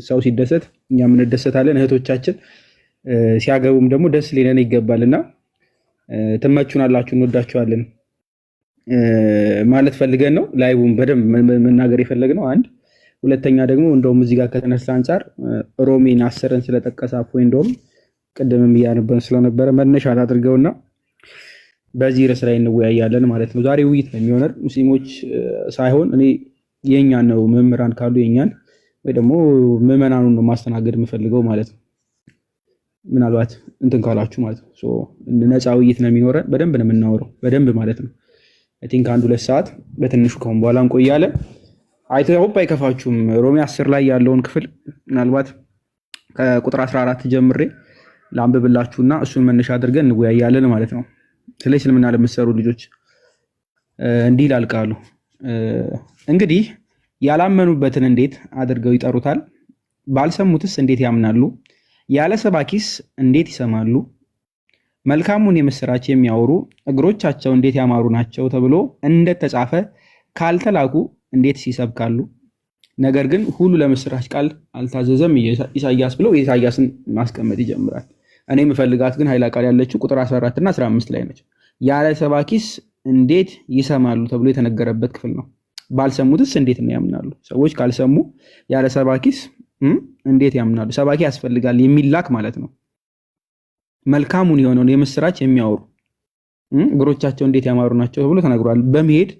ሰው ሲደሰት እኛም እንደሰታለን። እህቶቻችን ሲያገቡም ደግሞ ደስ ሊለን ይገባልና ትመቹናላችሁ፣ እንወዳችኋለን ማለት ፈልገን ነው ላይቡን በደንብ መናገር የፈለግነው። አንድ ሁለተኛ ደግሞ እንደውም እዚህ ጋር ከተነሳ አንፃር ሮሜን 10ን ስለጠቀሰ ወይ እንደውም ቅድምም እያነበን ስለነበረ መነሻ አድርገውና በዚህ ርዕስ ላይ እንወያያለን ማለት ነው። ዛሬ ውይይት ነው የሚሆነው። ሙስሊሞች ሳይሆን እኔ የኛን ነው መምህራን ካሉ የኛን ወይ ደግሞ ምዕመናኑን ነው ማስተናገድ የምፈልገው ማለት ነው። ምናልባት እንትን ካላችሁ ማለት ነው ሶ ነፃ ውይይት ነው የሚኖረን። በደንብ ነው የምናወራው በደንብ ማለት ነው። አይ ቲንክ 1-2 ሰዓት በትንሹ ከሆነ በኋላ እንቆያለን። አይተውም አይከፋችሁም። ሮሜ 10 ላይ ያለውን ክፍል ምናልባት ከቁጥር 14 ጀምሬ ላንብብላችሁና እሱን መነሻ አድርገን እንወያያለን ማለት ነው። ስለ እስልምና ለምትሰሩ ልጆች እንዲህ ይላል ቃሉ። እንግዲህ ያላመኑበትን እንዴት አድርገው ይጠሩታል? ባልሰሙትስ እንዴት ያምናሉ? ያለ ሰባኪስ እንዴት ይሰማሉ? መልካሙን የምስራች የሚያወሩ እግሮቻቸው እንዴት ያማሩ ናቸው ተብሎ እንደተጻፈ ካልተላኩ እንዴት ይሰብካሉ? ነገር ግን ሁሉ ለምስራች ቃል አልታዘዘም ኢሳይያስ ብሎ ኢሳይያስን ማስቀመጥ ይጀምራል። እኔ የምፈልጋት ግን ኃይለ ቃል ያለችው ቁጥር 14 እና 15 ላይ ነች። ያለ ሰባኪስ እንዴት ይሰማሉ ተብሎ የተነገረበት ክፍል ነው። ባልሰሙትስ እንዴት ነው ያምናሉ? ሰዎች ካልሰሙ ያለ ሰባኪስ እንዴት ያምናሉ? ሰባኪ ያስፈልጋል፣ የሚላክ ማለት ነው። መልካሙን የሆነውን የምስራች የሚያወሩ እግሮቻቸው እንዴት ያማሩ ናቸው ተብሎ ተነግሯል። በመሄድ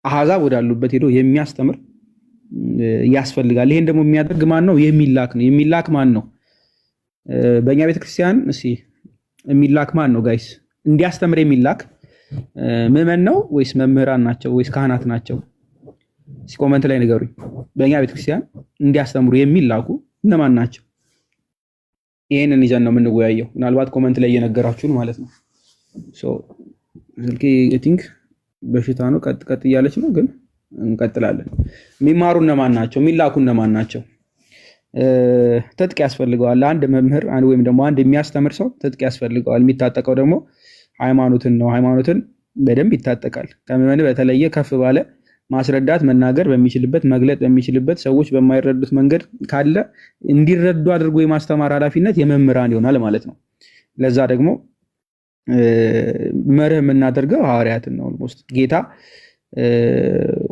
አሕዛብ ወዳሉበት ሄዶ የሚያስተምር ያስፈልጋል። ይሄን ደግሞ የሚያደርግ ማን ነው? የሚላክ ነው። የሚላክ ማን ነው? በእኛ ቤተክርስቲያን የሚላክ ማን ነው ጋይስ? እንዲያስተምር የሚላክ ምዕመን ነው ወይስ መምህራን ናቸው ወይስ ካህናት ናቸው? እስኪ ኮመንት ላይ ንገሩኝ። በእኛ ቤተክርስቲያን እንዲያስተምሩ የሚላኩ እነማን ናቸው? ይሄንን ይዘን ነው የምንወያየው። ምናልባት ኮመንት ላይ እየነገራችሁን ማለት ነው። ሶ ስልኬ አይ ቲንክ በሽታ ነው ቀጥ እያለች ነው፣ ግን እንቀጥላለን። የሚማሩ እነማን ናቸው? የሚላኩ እነማን ናቸው? ትጥቅ ያስፈልገዋል። አንድ መምህር ወይም ደግሞ አንድ የሚያስተምር ሰው ትጥቅ ያስፈልገዋል። የሚታጠቀው ደግሞ ሃይማኖትን ነው። ሃይማኖትን በደንብ ይታጠቃል። ከምዕመን በተለየ ከፍ ባለ ማስረዳት መናገር በሚችልበት መግለጥ በሚችልበት ሰዎች በማይረዱት መንገድ ካለ እንዲረዱ አድርጎ የማስተማር ኃላፊነት የመምህራን ይሆናል ማለት ነው። ለዛ ደግሞ መርህ የምናደርገው ሐዋርያትን ነው። ኦልሞስት ጌታ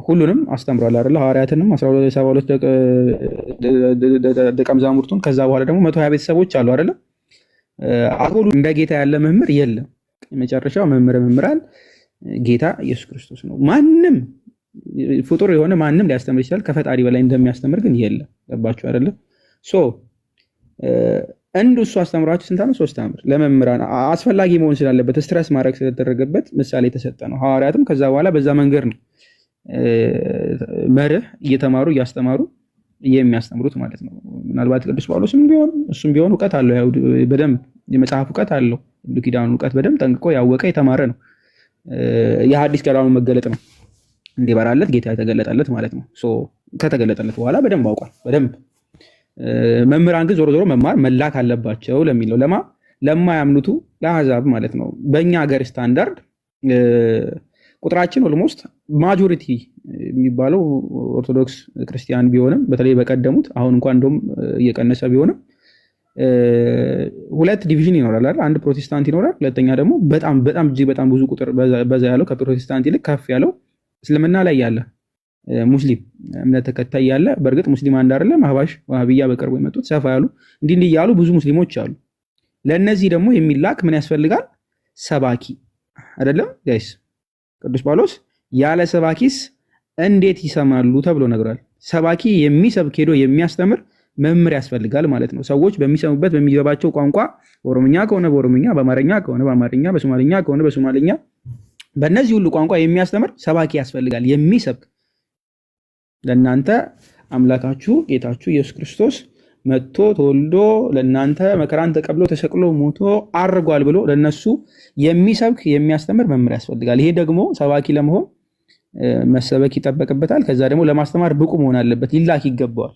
ሁሉንም አስተምሯል አይደል? ሐዋርያትንም 12 ደቀ መዛሙርቱን ከዛ በኋላ ደግሞ 120 ቤተሰቦች አሉ አይደል? አሁን እንደ ጌታ ያለ መምህር የለም። የመጨረሻው መምህራን ጌታ ኢየሱስ ክርስቶስ ነው። ማንም ፍጡር የሆነ ማንም ሊያስተምር ይችላል። ከፈጣሪ በላይ እንደሚያስተምር ግን የለም። ገባችሁ አይደል? ሶ እሱ አስተምሯችሁ ስንት ዓመት? 3 ዓመት። ለመምህራን አስፈላጊ መሆን ስላለበት ስትረስ ማድረግ ስለተደረገበት ምሳሌ የተሰጠ ነው። ሐዋርያትም ከዛ በኋላ በዛ መንገድ ነው መርህ እየተማሩ እያስተማሩ የሚያስተምሩት ማለት ነው። ምናልባት ቅዱስ ጳውሎስም እሱም ቢሆን እውቀት አለው፣ ያው በደንብ የመጽሐፍ እውቀት አለው። ብሉይ ኪዳኑ እውቀት በደንብ ጠንቅቆ ያወቀ የተማረ ነው። የሐዲስ ኪዳኑ መገለጥ ነው እንዲበራለት ጌታ የተገለጠለት ማለት ነው። ሶ ከተገለጠለት በኋላ በደንብ አውቋል። በደንብ መምህራን ግን ዞሮ ዞሮ መማር መላክ አለባቸው ለሚለው ለማያምኑቱ ለአሕዛብ ማለት ነው። በእኛ ሀገር ስታንዳርድ ቁጥራችን ኦልሞስት ማጆሪቲ የሚባለው ኦርቶዶክስ ክርስቲያን ቢሆንም በተለይ በቀደሙት አሁን እንኳን እንደውም እየቀነሰ ቢሆንም 2 ዲቪዥን ይኖራል አይደል? አንድ ፕሮቴስታንት ይኖራል። ሁለተኛ ደግሞ በጣም እጅግ በጣም ብዙ ቁጥር በዛ ያለው ከፕሮቴስታንት ይልቅ ከፍ ያለው እስልምና ላይ ያለ ሙስሊም እምነት ተከታይ ያለ። በእርግጥ ሙስሊም አንድ አይደለም፣ አህባሽ ወሃቢያ በቅርቡ የመጡት ሰፋ ያሉ እንዲህ እያሉ ብዙ ሙስሊሞች አሉ። ለነዚህ ደግሞ የሚላክ ምን ያስፈልጋል? ሰባኪ አይደለም ጋይስ? ቅዱስ ጳውሎስ ያለ ሰባኪስ እንዴት ይሰማሉ ተብሎ ነግሯል። ሰባኪ የሚሰብክ ሄዶ የሚያስተምር መምህር ያስፈልጋል ማለት ነው። ሰዎች በሚሰሙበት በሚገባቸው ቋንቋ፣ ኦሮምኛ ከሆነ በኦሮምኛ፣ በአማርኛ ከሆነ በአማርኛ፣ በሶማሊኛ ከሆነ በሶማሊኛ፣ በእነዚህ ሁሉ ቋንቋ የሚያስተምር ሰባኪ ያስፈልጋል። የሚሰብክ ለእናንተ አምላካችሁ ጌታችሁ ኢየሱስ ክርስቶስ መጥቶ ተወልዶ ለእናንተ መከራን ተቀብሎ ተሰቅሎ ሞቶ አርጓል ብሎ ለነሱ የሚሰብክ የሚያስተምር መምህር ያስፈልጋል። ይሄ ደግሞ ሰባኪ ለመሆን መሰበክ ይጠበቅበታል። ከዛ ደግሞ ለማስተማር ብቁ መሆን አለበት፣ ሊላክ ይገባዋል።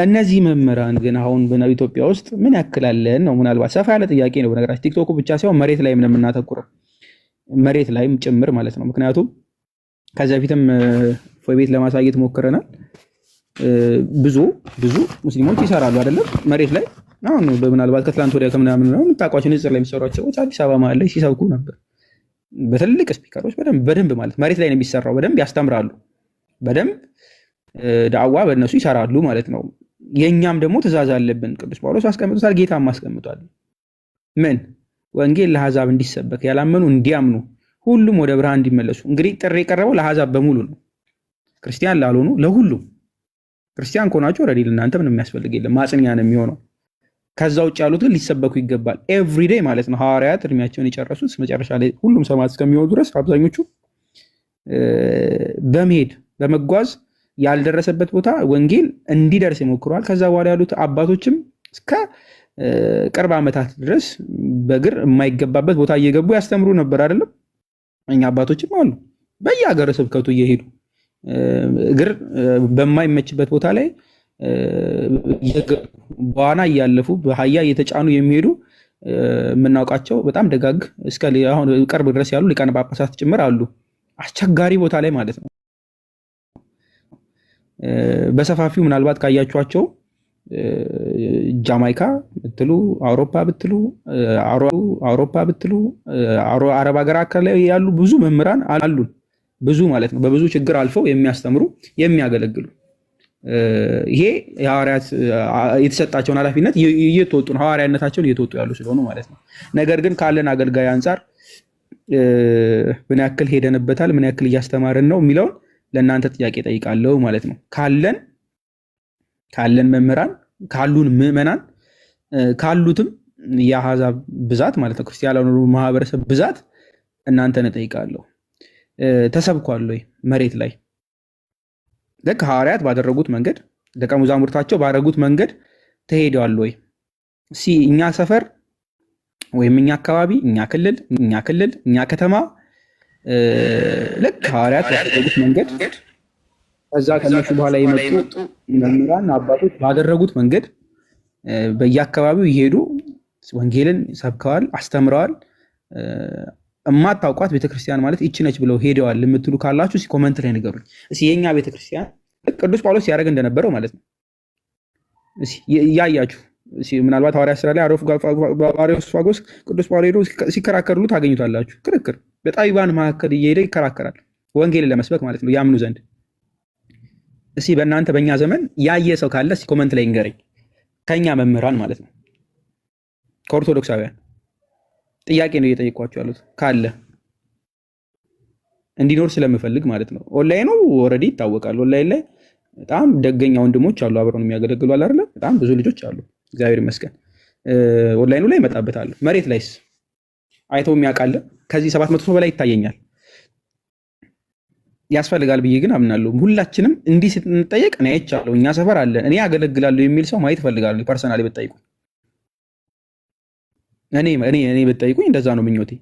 እነዚህ መምህራን ግን አሁን በኢትዮጵያ ውስጥ ምን ያክላለን ነው? ምናልባት ሰፋ ያለ ጥያቄ ነው። በነገራችን ቲክቶኩ ብቻ ሳይሆን መሬት ላይ ምን የምናተኩረው መሬት ላይም ጭምር ማለት ነው። ምክንያቱም ከዚህ በፊትም እፎይ ቤት ለማሳየት ሞክረናል። ብዙ ሙስሊሞች ይሰራሉ አይደለም መሬት ላይ አሁን በምናልባት ከትላንት ወዲያ ከምናምን ነው የምታውቋቸው ንጽር ላይ የሚሰሯቸው ሰዎች አዲስ አበባ መሀል ላይ ሲሰብኩ ነበር። በትልቅ ስፒከሮች በደንብ ማለት መሬት ላይ ነው የሚሰራው። በደንብ ያስተምራሉ። በደንብ ዳዕዋ በእነሱ ይሰራሉ ማለት ነው። የእኛም ደግሞ ትእዛዝ አለብን። ቅዱስ ጳውሎስ አስቀምጦታል፣ ጌታም አስቀምጧል። ምን ወንጌል ለአሕዛብ እንዲሰበክ ያላመኑ እንዲያምኑ ሁሉም ወደ ብርሃን እንዲመለሱ። እንግዲህ ጥሪ የቀረበው ለአሕዛብ በሙሉ ነው፣ ክርስቲያን ላልሆኑ ለሁሉም። ክርስቲያን ከሆናችሁ ኦልሬዲ ለእናንተ ምንም የሚያስፈልግ የለም፣ ማጽኛ ነው የሚሆነው። ከዛ ውጭ ያሉት ግን ሊሰበኩ ይገባል። ኤቭሪዴይ ማለት ነው። ሐዋርያት እድሜያቸውን የጨረሱት መጨረሻ ላይ ሁሉም ሰማዕት እስከሚሆኑ ድረስ አብዛኞቹ በመሄድ በመጓዝ ያልደረሰበት ቦታ ወንጌል እንዲደርስ ይሞክረዋል። ከዛ በኋላ ያሉት አባቶችም እስከ ቅርብ ዓመታት ድረስ በእግር የማይገባበት ቦታ እየገቡ ያስተምሩ ነበር አይደለም። እኛ አባቶችም አሉ በየሀገረ ስብከቱ እየሄዱ እግር በማይመችበት ቦታ ላይ በዋና እያለፉ በአህያ እየተጫኑ የሚሄዱ የምናውቃቸው በጣም ደጋግ እስከ አሁን ቅርብ ድረስ ያሉ ሊቃነ ጳጳሳት ጭምር አሉ። አስቸጋሪ ቦታ ላይ ማለት ነው። በሰፋፊው ምናልባት ካያችኋቸው ጃማይካ ብትሉ አውሮፓ ብትሉ አረብ ሀገር አካባቢ ያሉ ብዙ መምህራን አሉን። ብዙ ማለት ነው። በብዙ ችግር አልፈው የሚያስተምሩ የሚያገለግሉ ይሄ የሐዋርያት የተሰጣቸውን ኃላፊነት እየተወጡ ነው። ሐዋርያነታቸውን እየተወጡ ያሉ ስለሆኑ ማለት ነው። ነገር ግን ካለን አገልጋይ አንጻር ምን ያክል ሄደንበታል፣ ምን ያክል እያስተማርን ነው የሚለውን ለእናንተ ጥያቄ ጠይቃለሁ ማለት ነው። ካለን መምህራን፣ ካሉን ምዕመናን፣ ካሉትም የአሕዛብ ብዛት ማለት ነው ክርስቲያን ያልሆኑ ማህበረሰብ ብዛት እናንተን እጠይቃለሁ። ተሰብኳል ወይ መሬት ላይ ልክ ሐዋርያት ባደረጉት መንገድ ደቀ መዛሙርታቸው ባደረጉት መንገድ ተሄደዋል ወይ? እኛ ሰፈር ወይም እኛ አካባቢ፣ እኛ ክልል፣ እኛ ከተማ ልክ ሐዋርያት ባደረጉት መንገድ ከዛ ከነሱ በኋላ የመጡ መምህራን አባቶች ባደረጉት መንገድ በየአካባቢው ይሄዱ ወንጌልን ሰብከዋል፣ አስተምረዋል። እማታውቋት ቤተክርስቲያን ማለት ይቺ ነች ብለው ሄደዋል የምትሉ ካላችሁ ኮመንት ላይ ንገሩኝ። የኛ ቤተክርስቲያን ቅዱስ ጳውሎስ ሲያደርግ እንደነበረው ማለት ነው ያያችሁ። ምናልባት ሐዋርያት ሥራ ላይ አሪዮስፋጎስ ቅዱስ ጳውሎስ ሲከራከሩሉ ታገኙታላችሁ። ክርክር በጠቢባን መካከል እየሄደ ይከራከራል፣ ወንጌልን ለመስበክ ማለት ነው ያምኑ ዘንድ። በእናንተ በእኛ ዘመን ያየ ሰው ካለ ኮመንት ላይ ንገረኝ። ከኛ መምህራን ማለት ነው ከኦርቶዶክሳውያን ጥያቄ ነው እየጠየኳቸው ያሉት ካለ እንዲኖር ስለምፈልግ ማለት ነው። ኦንላይኑ ኦልሬዲ ይታወቃል። ኦንላይን ላይ በጣም ደገኛ ወንድሞች አሉ፣ አብረውን የሚያገለግሉ አለ አይደል? በጣም ብዙ ልጆች አሉ፣ እግዚአብሔር ይመስገን። ኦንላይኑ ላይ እመጣበታለሁ። መሬት ላይስ አይተው የሚያውቃለ? ከዚህ 700 ሰው በላይ ይታየኛል። ያስፈልጋል ብዬ ግን አምናለሁ። ሁላችንም እንዲህ ስንጠየቅ እኔ አይቻለሁ፣ እኛ ሰፈር አለ፣ እኔ ያገለግላለሁ የሚል ሰው ማየት እፈልጋለሁ። ፐርሰናሊ ብትጠይቁ እኔ ብትጠይቁኝ እንደዛ ነው ምኞቴ።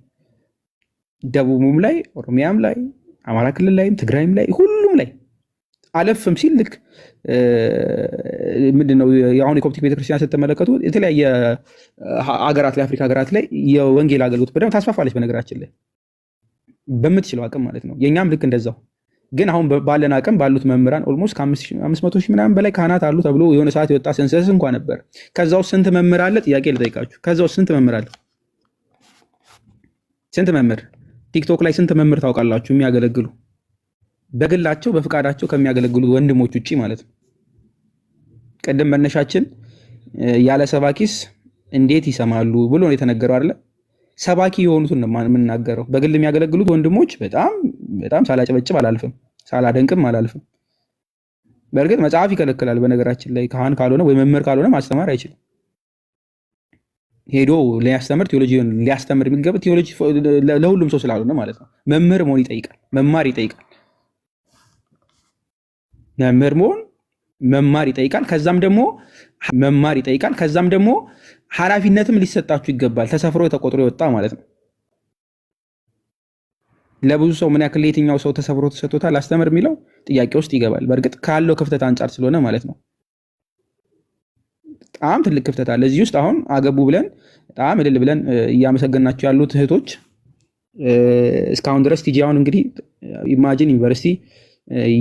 ደቡብም ላይ ኦሮሚያም ላይ አማራ ክልል ላይም ትግራይም ላይ ሁሉም ላይ አለፍም ሲል ልክ ምንድነው የአሁን የኮፕቲክ ቤተክርስቲያን ስትመለከቱ የተለያየ ሀገራት ላይ አፍሪካ ሀገራት ላይ የወንጌል አገልግሎት በደንብ ታስፋፋለች። በነገራችን ላይ በምትችለው አቅም ማለት ነው። የኛም ልክ እንደዛው። ግን አሁን ባለን አቅም ባሉት መምህራን ኦልሞስት ከ500 ሺህ ምናምን በላይ ካህናት አሉ ተብሎ የሆነ ሰዓት የወጣ ሰንሰስ እንኳን ነበር። ከዛው ስንት መምህር አለ? ጥያቄ ልጠይቃችሁ። ከዛው ስንት መምህር አለ? ስንት መምህር ቲክቶክ ላይ ስንት መምህር ታውቃላችሁ? የሚያገለግሉ በግላቸው በፍቃዳቸው ከሚያገለግሉ ወንድሞች ውጪ ማለት ነው። ቀደም መነሻችን ያለ ሰባኪስ እንዴት ይሰማሉ ብሎ ነው የተነገረው አይደለ? ሰባኪ የሆኑትን ነው የምናገረው። በግል የሚያገለግሉት ወንድሞች በጣም ሳላጨበጭብ አላልፍም፣ ሳላደንቅም አላልፍም። በእርግጥ መጽሐፍ ይከለክላል። በነገራችን ላይ ካህን ካልሆነ ወይ መምህር ካልሆነ ማስተማር አይችልም። ሄዶ ሊያስተምር ቴዎሎጂ ሊያስተምር የሚገባ ቴዎሎጂ ለሁሉም ሰው ስላልሆነ ማለት ነው። መምህር መሆን ይጠይቃል፣ መማር ይጠይቃል። መምህር መሆን መማር ይጠይቃል። ከዛም ደግሞ መማር ይጠይቃል። ከዛም ደግሞ ኃላፊነትም ሊሰጣችሁ ይገባል። ተሰፍሮ ተቆጥሮ የወጣ ማለት ነው። ለብዙ ሰው ምን ያክል የትኛው ሰው ተሰፍሮ ተሰጥቶታል አስተምር የሚለው ጥያቄ ውስጥ ይገባል። በእርግጥ ካለው ክፍተት አንጻር ስለሆነ ማለት ነው። በጣም ትልቅ ክፍተት አለ እዚህ ውስጥ። አሁን አገቡ ብለን በጣም እልል ብለን እያመሰገናቸው ያሉት እህቶች እስካሁን ድረስ ቲጂ አሁን እንግዲህ ኢማጂን ዩኒቨርሲቲ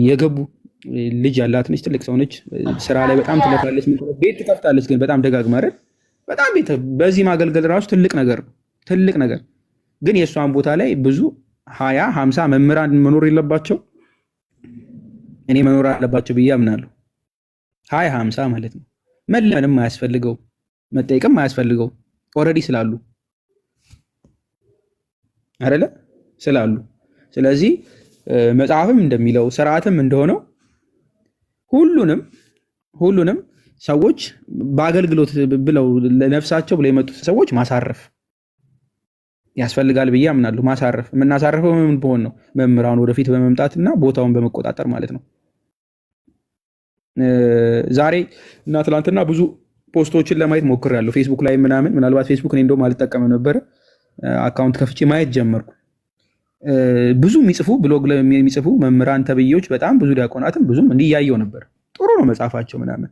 የገቡ ልጅ ያላት ነች፣ ትልቅ ሰው ነች። ስራ ላይ በጣም ትለፋለች፣ ቤት ትከፍታለች። ግን በጣም ደጋግማ አይደል በጣም ቤት በዚህ ማገልገል ራሱ ትልቅ ነገር ነው፣ ትልቅ ነገር። ግን የእሷን ቦታ ላይ ብዙ 20-50 መምህራን መኖር የለባቸው? እኔ መኖር አለባቸው ብዬ አምናለሁ። 20-50 ማለት ነው። መለመንም አያስፈልገው፣ መጠየቅም አያስፈልገው። ኦልሬዲ ስላሉ አይደለ ስላሉ። ስለዚህ መጽሐፍም እንደሚለው ስርዓትም እንደሆነው ሁሉንም ሰዎች በአገልግሎት ብለው ለነፍሳቸው ብለው የመጡት ሰዎች ማሳረፍ ያስፈልጋል ብዬ አምናለሁ። ማሳረፍ የምናሳርፈው ምን በሆን ነው? መምህራን ወደፊት በመምጣትና ቦታውን በመቆጣጠር ማለት ነው። ዛሬ እና ትናንትና ብዙ ፖስቶችን ለማየት ሞክሬያለሁ ፌስቡክ ላይ ምናምን። ምናልባት ፌስቡክ እኔ እንደውም አልጠቀምም ነበረ፣ አካውንት ከፍቼ ማየት ጀመርኩ። ብዙ የሚጽፉ ብሎግ ላይ የሚጽፉ መምህራን ተብዬዎች በጣም ብዙ ዲያቆናትም ብዙም እንዲህ እያየው ነበር። ጥሩ ነው መጽሐፋቸው ምናምን።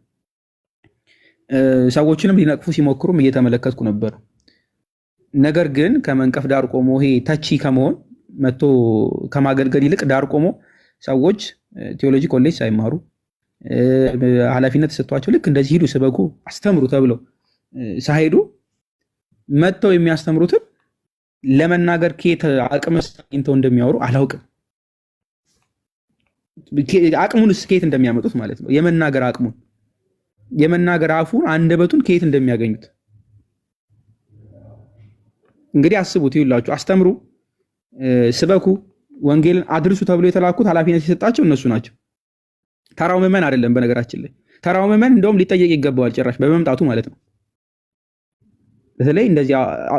ሰዎችንም ሊነቅፉ ሲሞክሩም እየተመለከትኩ ነበር። ነገር ግን ከመንቀፍ ዳር ቆሞ ይሄ ተቺ ከመሆን መጥቶ ከማገልገል ይልቅ ዳር ቆሞ ሰዎች ቴዎሎጂ ኮሌጅ ሳይማሩ ኃላፊነት ተሰጥቷቸው ልክ እንደዚህ ሂዱ ስበኩ አስተምሩ ተብለው ሳይሄዱ መጥተው የሚያስተምሩትን ለመናገር ከየት አቅም አግኝተው እንደሚያወሩ አላውቅም። አቅሙንስ ከየት እንደሚያመጡት ማለት ነው። የመናገር አፉን አንደበቱን ከየት እንደሚያገኙት እንግዲህ አስቡት። ይኸውላችሁ አስተምሩ፣ ስበኩ፣ ወንጌልን አድርሱ ተብሎ የተላኩት ኃላፊነት የሰጣቸው እነሱ ናቸው። ተራው ምዕመን አይደለም። በነገራችን ላይ ተራው ምዕመን እንደውም ሊጠየቅ ይገባዋል ጭራሽ በመምጣቱ ማለት ነው። በተለይ እንደዚህ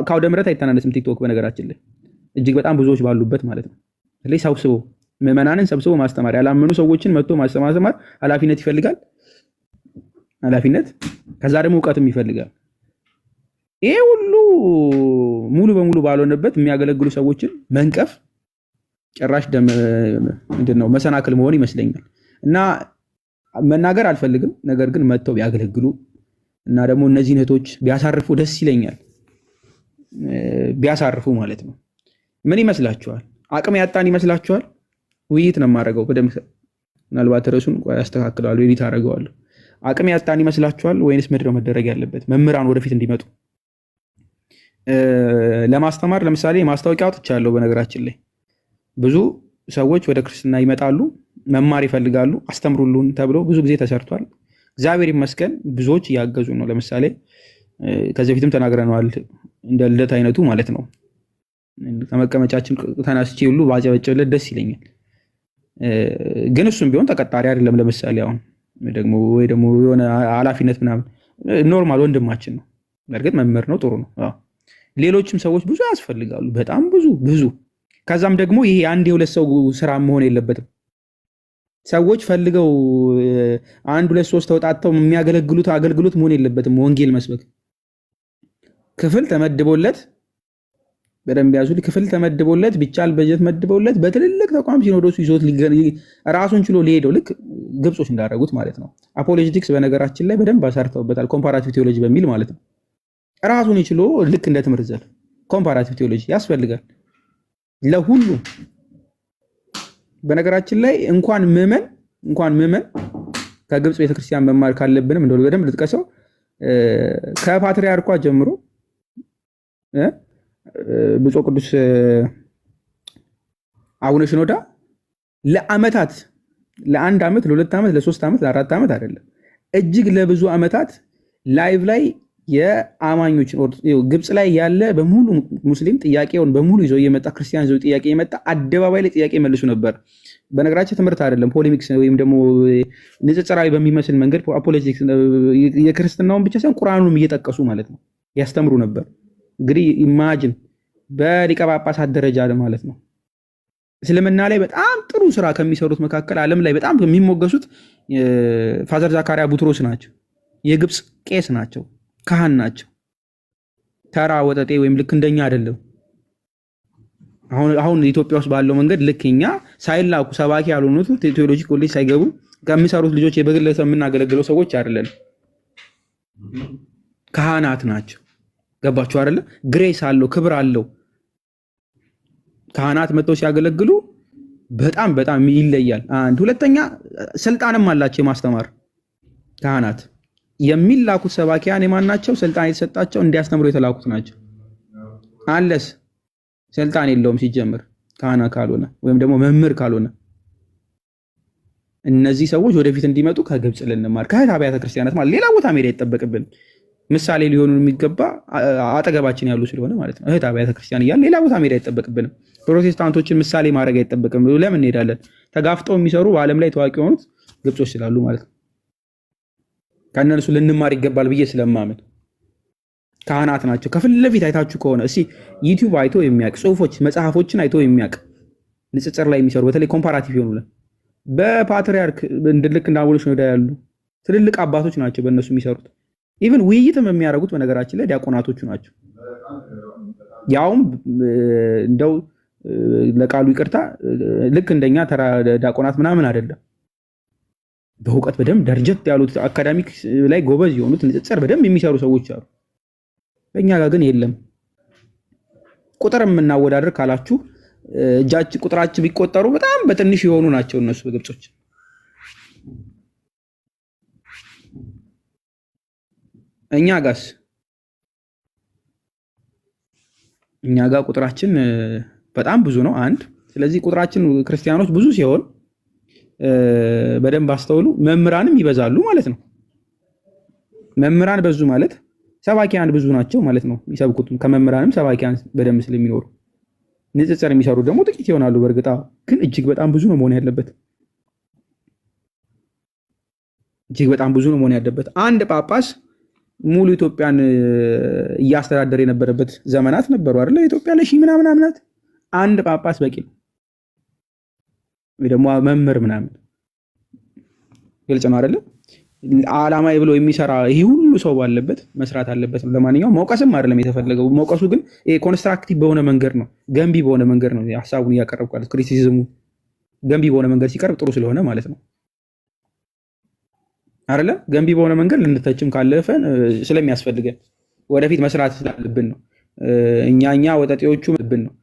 ከአውደ ምሕረት አይተናነስም ቲክቶክ በነገራችን ላይ እጅግ በጣም ብዙዎች ባሉበት ማለት ነው። በተለይ ሰብስቦ ምዕመናንን ሰብስቦ ማስተማር፣ ያላመኑ ሰዎችን መጥቶ ማስተማር ኃላፊነት ይፈልጋል። ኃላፊነት ከዛ ደግሞ እውቀትም ይፈልጋል። ይሄ ሁሉ ሙሉ በሙሉ ባልሆነበት የሚያገለግሉ ሰዎችን መንቀፍ ጭራሽ ምንድነው መሰናክል መሆን ይመስለኛል። እና መናገር አልፈልግም፣ ነገር ግን መጥተው ቢያገለግሉ እና ደግሞ እነዚህን እህቶች ቢያሳርፉ ደስ ይለኛል። ቢያሳርፉ ማለት ነው። ምን ይመስላችኋል? አቅም ያጣን ይመስላችኋል? ውይይት ነው የማደርገው በደምብ ምናልባት ርዕሱን ያስተካክለዋለሁ፣ ኤዲት አደርገዋለሁ። አቅም ያጣን ይመስላችኋል ወይንስ ምንድነው መደረግ ያለበት? መምህራን ወደፊት እንዲመጡ ለማስተማር ለምሳሌ ማስታወቂያ አውጥቻለሁ። በነገራችን ላይ ብዙ ሰዎች ወደ ክርስትና ይመጣሉ፣ መማር ይፈልጋሉ፣ አስተምሩልን ተብሎ ብዙ ጊዜ ተሰርቷል። እግዚአብሔር ይመስገን ብዙዎች እያገዙ ነው። ለምሳሌ ከዚህ በፊትም ተናግረነዋል፣ እንደ ልደት አይነቱ ማለት ነው። ከመቀመጫችን ተነስቼ ሁሉ ባጨበጭብለት ደስ ይለኛል። ግን እሱም ቢሆን ተቀጣሪ አይደለም። ለምሳሌ አሁን ወይ ደግሞ የሆነ ኃላፊነት ምናምን ኖርማል ወንድማችን ነው። በእርግጥ መምህር ነው፣ ጥሩ ነው። ሌሎችም ሰዎች ብዙ ያስፈልጋሉ፣ በጣም ብዙ። ከዛም ደግሞ ይሄ አንድ የሁለት ሰው ስራ መሆን የለበትም። ሰዎች ፈልገው 1 2 3 ተውጣጥተው የሚያገለግሉት አገልግሎት መሆን የለበትም። ወንጌል መስበክ ክፍል ተመድቦለት በደንብ ያዙ። ክፍል ተመድቦለት ቢቻል በጀት መድቦለት በትልልቅ ተቋም ሲኖዶሱ ይዞት ራሱን ችሎ ሊሄደው ልክ ግብጾች እንዳደረጉት ማለት ነው። አፖሎጂቲክስ በነገራችን ላይ በደንብ አሰርተውበታል። ኮምፓራቲቭ ቴዎሎጂ በሚል ማለት ነው። ራሱን ይችሎ ልክ እንደ ትምህርት ዘርፍ ኮምፓራቲቭ ቴዎሎጂ ያስፈልጋል ለሁሉ። በነገራችን ላይ እንኳን ምዕመን ከግብጽ ቤተክርስቲያን መማር ካለብንም እንደው በደንብ ልጥቀሰው ከፓትርያርኳ ጀምሮ ብፁዕ ቅዱስ አቡነ ሽኖዳ ለአመታት ለ1 ዓመት ለ2 ዓመት ለ3 ዓመት ለ4 ዓመት አይደለም እጅግ ለብዙ ዓመታት ላይቭ ላይ የአማኞችን ግብጽ ላይ ያለ በሙሉ ሙስሊም ጥያቄውን በሙሉ ይዞ የመጣ ክርስቲያን ይዞ ጥያቄ የመጣ አደባባይ ላይ ጥያቄ መልሱ ነበር። በነገራችን ትምህርት አይደለም ፖሌሚክስ ወይም ደግሞ ንጽጽራዊ በሚመስል መንገድ አፖሎጂቲክስ የክርስትናውን ብቻ ሳይሆን ቁርአኑንም እየጠቀሱ ማለት ነው ያስተምሩ ነበር። እንግዲህ ኢማጂን በሊቀ ጳጳሳት ደረጃ ማለት ነው። እስልምና ላይ በጣም ጥሩ ስራ ከሚሰሩት መካከል ዓለም ላይ በጣም የሚሞገሱት ፋዘር ዛካሪያ ቡትሮስ ናቸው። የግብጽ ቄስ ናቸው፣ ካህን ናቸው። ተራ ወጠጤ ወይም ልክ እንደኛ አይደለም። አሁን ኢትዮጵያ ውስጥ ባለው መንገድ ልክኛ ሳይላኩ ሰባኪ ያልሆኑት ቴዎሎጂ ኮሌጅ ሳይገቡ ከሚሰሩት ልጆች የበግለሰብ የምናገለግለው ሰዎች አይደለም፣ ካህናት ናቸው። ገባችሁ አይደለ? ግሬስ አለው፣ ክብር አለው። ካህናት መጥተው ሲያገለግሉ በጣም በጣም ይለያል። አንድ ሁለተኛ ስልጣንም አላቸው የማስተማር ካህናት። የሚላኩት ሰባኪያን የማን ናቸው? ስልጣን የተሰጣቸው እንዲያስተምሩ የተላኩት ናቸው። አለስ ስልጣን የለውም ሲጀምር ካህናት ካልሆነ ወይም ደግሞ መምህር ካልሆነ። እነዚህ ሰዎች ወደፊት እንዲመጡ ከግብፅ ልንማር ከእህት አብያተ ክርስቲያናት ማለት ሌላ ቦታ መሄድ አይጠበቅብን። ምሳሌ ሊሆኑ የሚገባ አጠገባችን ያሉ ስለሆነ ማለት ነው። እህት አብያተ ክርስቲያን እያልን ሌላ ቦታ መሄድ አይጠበቅብንም። ፕሮቴስታንቶችን ምሳሌ ማድረግ አይጠበቅም። ለምን እንሄዳለን? ተጋፍጠው የሚሰሩ በዓለም ላይ ታዋቂ የሆኑት ግብጾች ስላሉ ማለት ነው። ከእነሱ ልንማር ይገባል ብዬ ስለማምን ካህናት ናቸው። ከፊት ለፊት አይታችሁ ከሆነ እስኪ ዩቲዩብ አይቶ የሚያውቅ ጽሁፎች፣ መጽሐፎችን አይቶ የሚያውቅ ንጽጽር ላይ የሚሰሩ በተለይ ኮምፓራቲቭ የሆኑ በፓትሪያርክ ልክ እንደ አቡነ ሽኖዳ ያሉ ትልልቅ አባቶች ናቸው በእነሱ የሚሰሩት። ኢቭን ውይይትም የሚያደርጉት በነገራችን ላይ ዲያቆናቶቹ ናቸው። ያውም እንደው ለቃሉ ይቅርታ ልክ እንደኛ ተራ ዲያቆናት ምናምን አይደለም። በእውቀት በደንብ ደረጀት ያሉት አካዳሚክ ላይ ጎበዝ የሆኑት ንጽጽር በደንብ የሚሰሩ ሰዎች አሉ። በእኛ ጋር ግን የለም። ቁጥር የምናወዳደር ካላችሁ እጃችን ቁጥራችን ቢቆጠሩ በጣም በትንሽ የሆኑ ናቸው እነሱ በግብጾች። እኛ ጋር ቁጥራችን በጣም ብዙ ነው። አንድ ስለዚህ ቁጥራችን ክርስቲያኖች ብዙ ሲሆን በደንብ አስተውሉ፣ መምህራንም ይበዛሉ ማለት ነው። መምህራን በዙ ማለት ሰባኪያን ብዙ ናቸው ማለት ነው። የሚሰብኩት ከመምህራንም ሰባኪያን በደንብ ስለሚኖሩ ንጽጽር የሚሰሩ ደግሞ ጥቂት ይሆናሉ። በእርግጥ ግን እጅግ በጣም ብዙ ነው መሆን ያለበት። እጅግ በጣም ብዙ ነው መሆን ያለበት። አንድ ጳጳስ ሙሉ ኢትዮጵያን እያስተዳደረ የነበረበት ዘመናት ነበሩ አይደል? ኢትዮጵያ ለሺህ ምናምን ዓመታት አንድ ጳጳስ በቂ ነው። ወይ ደግሞ መምህር ምናምን ግልጽ ነው አይደል? ዓላማ ብሎ የሚሰራ ይሄ ሁሉ ሰው ባለበት መስራት አለበት። ለማንኛውም መውቀስም አይደለም የተፈለገው። መውቀሱ ግን ኮንስትራክቲቭ በሆነ መንገድ ነው፣ ገንቢ በሆነ መንገድ ነው ሐሳቡን እያቀረብኩ ያለው። ክሪቲሲዝሙ ገንቢ በሆነ መንገድ ሲቀርብ ጥሩ ስለሆነ ማለት ነው አይደለ? ገንቢ በሆነ መንገድ ልንተችም ካለፈን ስለሚያስፈልገን ወደፊት መስራት ስላለብን ነው። እኛኛ ወጠጤዎቹ ልብን ነው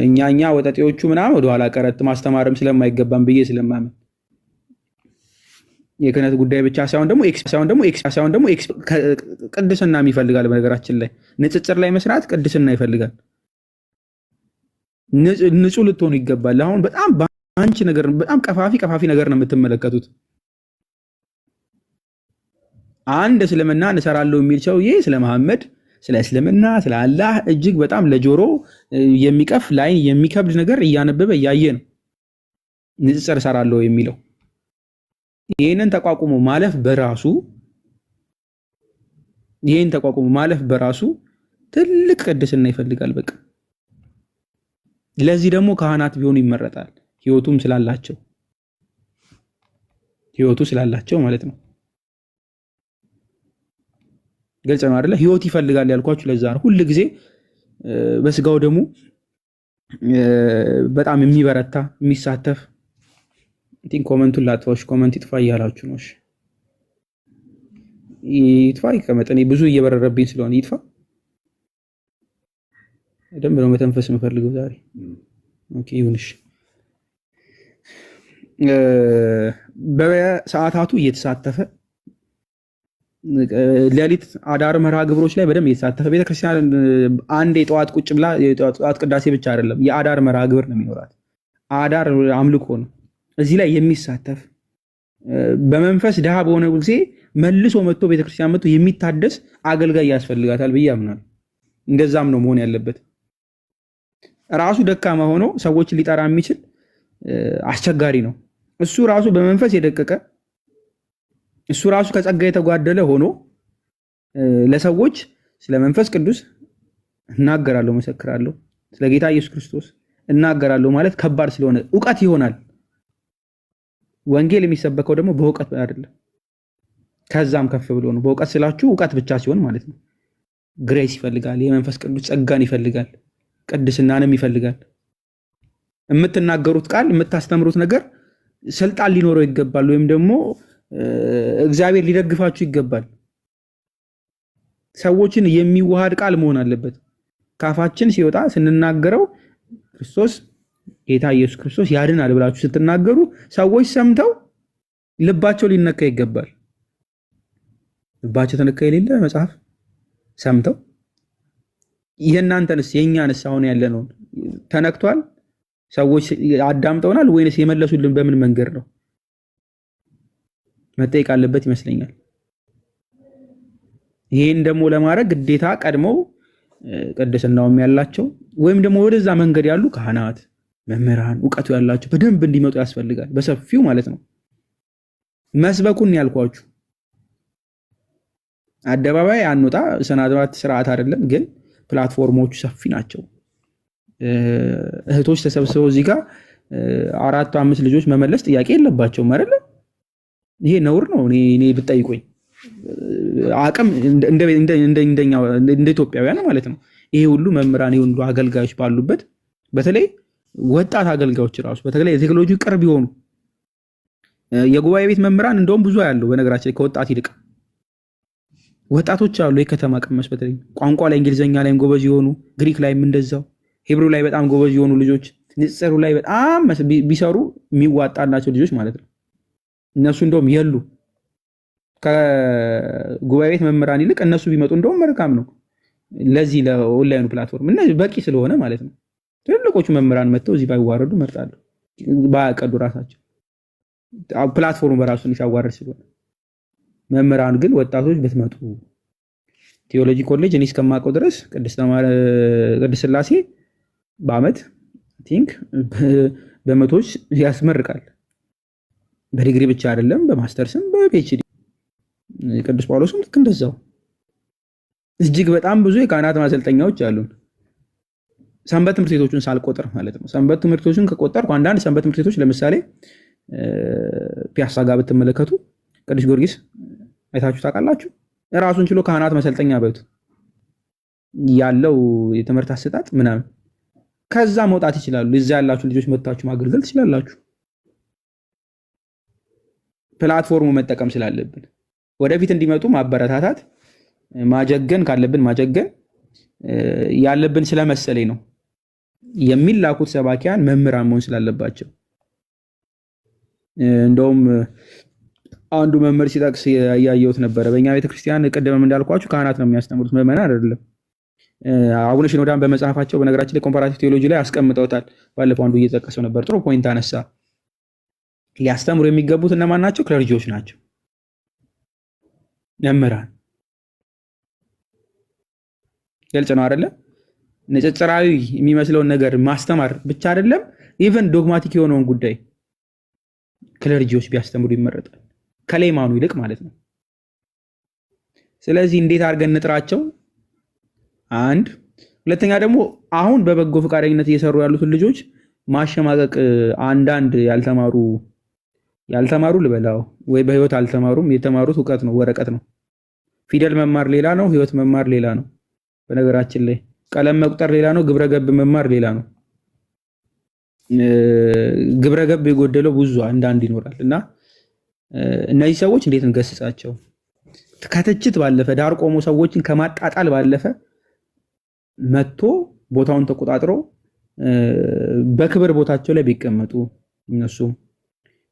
እኛኛ ወጠጤዎቹ ምናምን ወደኋላ ቀረት ማስተማርም ስለማይገባም ብዬ ስለማምን የክህነት ጉዳይ ብቻ ሳይሆን ደግሞ ቅድስና ይፈልጋል። በነገራችን ላይ ንጽጽር ላይ መስራት ቅድስና ይፈልጋል። ንጹህ ልትሆኑ ይገባል። አሁን በጣም በአንቺ ነገር በጣም ቀፋፊ ነገር ነው የምትመለከቱት። አንድ እስልምና እንሰራለሁ የሚል ሰውዬ ስለ መሐመድ፣ ስለ እስልምና፣ ስለ አላህ እጅግ በጣም ለጆሮ የሚቀፍ ላይን የሚከብድ ነገር እያነበበ እያየ ነው ንጽጽር እሰራለሁ የሚለው። ይህንን ተቋቁሞ ማለፍ በራሱ ትልቅ ቅድስና ይፈልጋል። በቃ ለዚህ ደግሞ ካህናት ቢሆኑ ይመረጣል። ህይወቱ ስላላቸው ማለት ነው። ግልጽ ነው አይደለ? ህይወት ይፈልጋል ያልኳችሁ ለዛ ነው። ሁል ጊዜ በስጋው ደግሞ በጣም የሚበረታ የሚሳተፍ ኮመንቱን ላጥፋሽ፣ ኮመንት ይጥፋ እያላችሁ ነው። እሺ ይጥፋ ይቀመጥ። እኔ ብዙ እየበረረብኝ ስለሆነ ይጥፋ። ደንብ ነው መተንፈስ የምፈልገው ዛሬ። ኦኬ ይሁንሽ። በሰዓታቱ እየተሳተፈ ሌሊት አዳር መርሃ ግብሮች ላይ በደንብ እየተሳተፈ ቤተክርስቲያን አንድ የጠዋት ቁጭ ብላ የጠዋት ቅዳሴ ብቻ አይደለም፣ የአዳር መርሃ ግብር ነው የሚኖራት። አዳር አምልኮ ነው። እዚህ ላይ የሚሳተፍ በመንፈስ ድሃ በሆነ ጊዜ መልሶ መጥቶ ቤተክርስቲያን መጥቶ የሚታደስ አገልጋይ ያስፈልጋታል ብዬ አምናለሁ። እንደዛም ነው መሆን ያለበት። ራሱ ደካማ ሆኖ ሰዎችን ሊጠራ የሚችል አስቸጋሪ ነው። እሱ ራሱ በመንፈስ የደቀቀ እሱ ራሱ ከጸጋ የተጓደለ ሆኖ ለሰዎች ስለ መንፈስ ቅዱስ እናገራለሁ፣ መሰክራለሁ፣ ስለ ጌታ ኢየሱስ ክርስቶስ እናገራለሁ ማለት ከባድ ስለሆነ ዕውቀት ይሆናል። ወንጌል የሚሰበከው ደግሞ በዕውቀት አይደለም፣ ከዛም ከፍ ብሎ ነው። በዕውቀት ስላችሁ ዕውቀት ብቻ ሲሆን ማለት ነው። ግሬስ ይፈልጋል፣ የመንፈስ ቅዱስ ጸጋን ይፈልጋል፣ ቅድስናንም ይፈልጋል። የምትናገሩት ቃል የምታስተምሩት ነገር ስልጣን ሊኖረው ይገባል፣ ወይም ደግሞ እግዚአብሔር ሊደግፋችሁ ይገባል። ሰዎችን የሚዋሃድ ቃል መሆን አለበት። ካፋችን ሲወጣ ስንናገረው ክርስቶስ ጌታ ኢየሱስ ክርስቶስ ያድናል ብላችሁ ስትናገሩ ሰዎች ሰምተው ልባቸው ሊነካ ይገባል። ልባቸው ተነካ የሌለ መጽሐፍ ሰምተው የእናንተንስ የእኛንስ አሁን ያለነው ተነክቷል? ሰዎች አዳምጠውናል ወይንስ የመለሱልን በምን መንገድ ነው? መጠየቅ አለበት ይመስለኛል። ይሄን ደግሞ ለማድረግ ግዴታ ቀድመው ቅድስናውም ያላቸው ወይም ደግሞ ወደዛ መንገድ ያሉ ካህናት፣ መምህራን እውቀቱ ያላቸው በደንብ እንዲመጡ ያስፈልጋል። በሰፊው ማለት ነው። መስበኩን ያልኳችሁ አደባባይ አንወጣ ሰናድባት ስርዓት አይደለም፣ ግን ፕላትፎርሞቹ ሰፊ ናቸው። እህቶች ተሰብስበው እዚህ ጋር 4-5 ልጆች መመለስ ጥያቄ የለባቸውም አይደለ? ይሄ ነውር ነው። እኔ ብጠይቁኝ አቅም እንደ ኢትዮጵያውያን ማለት ነው። ይሄ ሁሉ መምህራን ይሄ ሁሉ አገልጋዮች ባሉበት በተለይ ወጣት አገልጋዮች ራሱ በተለይ የቴክኖሎጂ ቅርብ የሆኑ የጉባኤ ቤት መምህራን እንደውም ብዙ ያለው በነገራችን ላይ ከወጣት ይልቅ ወጣቶች አሉ። የከተማ ቀመስ በተለይ ቋንቋ ላይ እንግሊዘኛ ላይ ጎበዝ የሆኑ ግሪክ ላይም እንደዛው ሂብሩ ላይ በጣም ጎበዝ የሆኑ ልጆች ንጽሩ ላይ በጣም ቢሰሩ የሚዋጣላቸው ልጆች ማለት ነው። እነሱ እንደውም የሉ ከጉባኤ ቤት መምህራን ይልቅ እነሱ ቢመጡ እንደውም መልካም ነው። ለዚህ ለኦንላይኑ ፕላትፎርም እነዚህ በቂ ስለሆነ ማለት ነው። ትልልቆቹ መምህራን መጥተው እዚህ ባይዋረዱ እመርጣለሁ። ባያቀዱ ራሳቸው ፕላትፎርሙ በራሱ ያዋረድ ስለሆነ መምህራን ግን ወጣቶች ብትመጡ ቴዎሎጂ ኮሌጅ እኔ እስከማውቀው ድረስ ቅድስት ሥላሴ በአመት ቲንክ በመቶች ያስመርቃል። በዲግሪ ብቻ አይደለም፣ በማስተርስም በፒኤችዲ። ቅዱስ ጳውሎስም ልክ እንደዛው እጅግ በጣም ብዙ የካህናት ማሰልጠኛዎች አሉን። ሰንበት ትምህርት ቤቶችን ሳልቆጥር ማለት ነው። ሰንበት ትምህርት ቤቶችን ከቆጠርኩ አንዳንድ ሰንበት ትምህርት ቤቶች ለምሳሌ ፒያሳ ጋር ብትመለከቱ ቅዱስ ጊዮርጊስ አይታችሁ ታውቃላችሁ። ራሱን ችሎ ካህናት መሰልጠኛ ቤቱ ያለው የትምህርት አሰጣጥ ምናምን ከዛ መውጣት ይችላሉ። እዛ ያላችሁ ልጆች መጥታችሁ ማገልገል ትችላላችሁ። ፕላትፎርሙ መጠቀም ስላለብን ወደፊት እንዲመጡ ማበረታታት፣ ማጀገን ካለብን ማጀገን ያለብን ስለመሰለኝ ነው። የሚላኩት ሰባኪያን መምህራን መሆን ስላለባቸው እንደውም አንዱ መምህር ሲጠቅስ ያያየሁት ነበረ። በእኛ ቤተክርስቲያን ቅድምም እንዳልኳችሁ ካህናት ነው የሚያስተምሩት፣ ምዕመናን አይደለም። አቡነ ሽኖዳን በመጽሐፋቸው በነገራችን ላይ ኮምፓራቲቭ ቴዎሎጂ ላይ አስቀምጠውታል። ባለፈው አንዱ እየጠቀሰው ነበር። ጥሩ ፖይንት አነሳ። ሊያስተምሩ የሚገቡት እነማን ናቸው? ክለርጂዎች ናቸው፣ መምህራን። ግልጽ ነው አይደለ? ንጽጽራዊ የሚመስለውን ነገር ማስተማር ብቻ አይደለም፣ ኢቨን ዶግማቲክ የሆነውን ጉዳይ ክለርጂዎች ቢያስተምሩ ይመረጣል፣ ከሌማኑ ይልቅ ማለት ነው። ስለዚህ እንዴት አድርገን እንጥራቸው? አንድ ሁለተኛ ደግሞ አሁን በበጎ ፈቃደኝነት እየሰሩ ያሉትን ልጆች ማሸማቀቅ። አንዳንድ ያልተማሩ ልበላው ወይ በህይወት አልተማሩም። የተማሩት እውቀት ነው፣ ወረቀት ነው። ፊደል መማር ሌላ ነው፣ ህይወት መማር ሌላ ነው። በነገራችን ላይ ቀለም መቁጠር ሌላ ነው፣ ግብረገብ መማር ሌላ ነው። ግብረገብ የጎደለው ብዙ አንዳንድ ይኖራል እና እነዚህ ሰዎች እንዴት እንገስጻቸው? ከትችት ባለፈ ዳር ቆሞ ሰዎችን ከማጣጣል ባለፈ መጥቶ ቦታውን ተቆጣጥሮ በክብር ቦታቸው ላይ ቢቀመጡ፣ እነሱ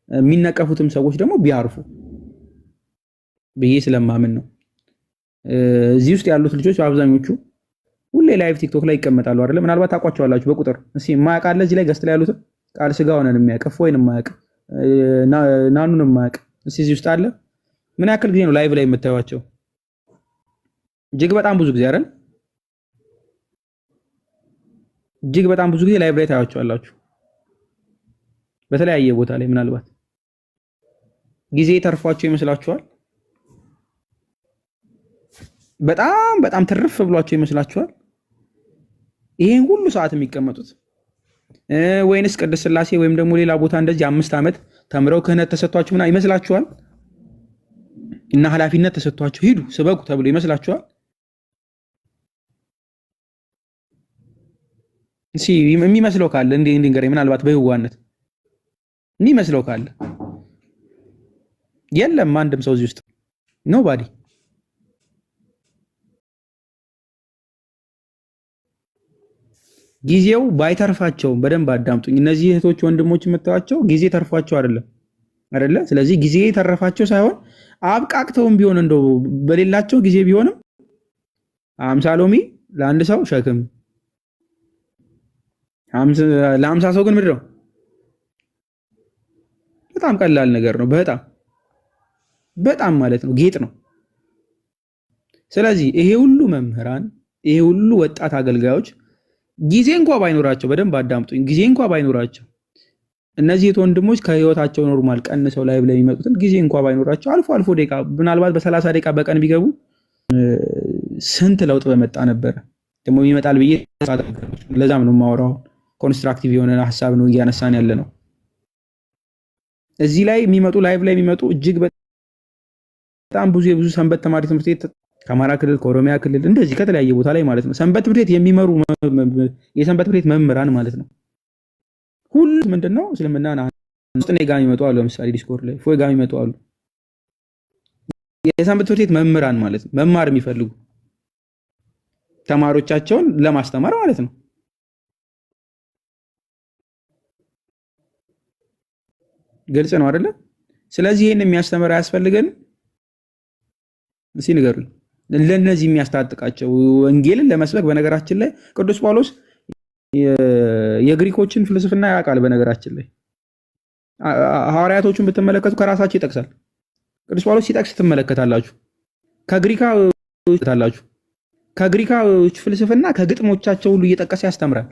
የሚነቀፉትም ሰዎች ደግሞ ቢያርፉ ብዬ ስለማምን ነው። እዚህ ውስጥ ያሉት ልጆች አብዛኞቹ ሁሌ ላይቭ ቲክቶክ ላይ ይቀመጣሉ አይደለ? ምናልባት ታውቋቸዋላችሁ በቁጥር። እስኪ የማያውቅ አለ እዚህ ላይ ገስት ላይ ያሉትን? ቃል ስጋ ሆነን የሚያውቅ እፎይን የማያውቅ ናኑን የማያውቅ እስኪ እዚህ ውስጥ አለ? ምን ያክል ጊዜ ነው ላይቭ ላይ የምታዩቸው? እጅግ በጣም ብዙ ጊዜ አይደል? እጅግ በጣም ብዙ ጊዜ ላይቭ ላይ ታያቸዋላችሁ በተለያየ ቦታ ላይ። ምናልባት ጊዜ ተርፏቸው ይመስላችኋል? በጣም በጣም ትርፍ ብሏቸው ይመስላችኋል? ይሄን ሁሉ ሰዓት የሚቀመጡት ወይንስ ቅድስት ሥላሴ ወይም ደግሞ ሌላ ቦታ እንደዚህ 5 ዓመት ተምረው ክህነት ተሰጥቷቸው ምናምን ይመስላችኋል? እና ኃላፊነት ተሰጥቷቸው ሂዱ ስበኩ ተብሎ ይመስላችኋል? እሺ የሚመስለው ካለ እንዴ ንገረኝ። ምናልባት በህዋነት የሚመስለው ካለ የለም አንድም ሰው እዚህ ውስጥ ኖባዲ። ጊዜው ባይተርፋቸው በደንብ አዳምጡኝ። እነዚህ እህቶች ወንድሞች የምታዩቸው ጊዜ ተርፏቸው አይደለ? ስለዚህ ጊዜ ተረፋቸው ሳይሆን አብቃቅተውም ቢሆን እንደው በሌላቸው ጊዜ ቢሆንም 50 ሎሚ ለአንድ ሰው ሸክም፣ ለ50 ሰው ግን ምንድን ነው? በጣም ቀላል ነገር ነው። በጣም ማለት ነው ጌጥ ነው። ስለዚህ ይሄ ሁሉ መምህራን፣ ይሄ ሁሉ ወጣት አገልጋዮች ጊዜ እንኳ ባይኖራቸው፣ በደንብ አዳምጡኝ፣ ጊዜ እንኳ ባይኖራቸው እነዚህ ወንድሞች ከህይወታቸው ኖርማል ቀንሰው ላይ ብለው የሚመጡትን ጊዜ እንኳ ባይኖራቸው አልፎ ደቂቃ ምናልባት በ30 ደቂቃ በቀን ቢገቡ ስንት ለውጥ በመጣ ነበረ። ደግሞ ይመጣል ብዬ ለዛም ነው የማወራው። ኮንስትራክቲቭ የሆነ ሐሳብ ነው እያነሳን ያለ ነው። እዚህ ላይ የሚመጡ ላይቭ ላይ የሚመጡ እጅግ በጣም የብዙ ሰንበት ተማሪ ትምህርት ቤት ከአማራ ክልል ከኦሮሚያ ክልል እንደዚህ ከተለያየ ቦታ ላይ ማለት ነው ሰንበት ትምህርት ቤት የሚመሩ የሰንበት ትምህርት ቤት መምህራን ማለት ነው። ሁሉ ምንድነው እስልምና እኔ ጋር የሚመጡ አሉ። ለምሳሌ ዲስኮርድ ላይ ፎይ ጋር የሚመጡ አሉ። የሰንበት ትምህርት ቤት መምህራን ማለት ነው። መማር የሚፈልጉ ተማሪዎቻቸውን ለማስተማር ማለት ነው። ግልጽ ነው አይደለ? ስለዚህ ይሄን የሚያስተምር አያስፈልገን? እስኪ ንገሩኝ። ለነዚህ የሚያስታጥቃቸው ወንጌልን ለመስበክ በነገራችን ላይ ቅዱስ ጳውሎስ የግሪኮችን ፍልስፍና ያውቃል። በነገራችን ላይ ሐዋርያቶቹን ብትመለከቱ ከራሳቸው ይጠቅሳል። ቅዱስ ጳውሎስ ሲጠቅስ ትመለከታላችሁ። ከግሪካዎች ፍልስፍና ከግጥሞቻቸው ሁሉ እየጠቀሰ ያስተምራል።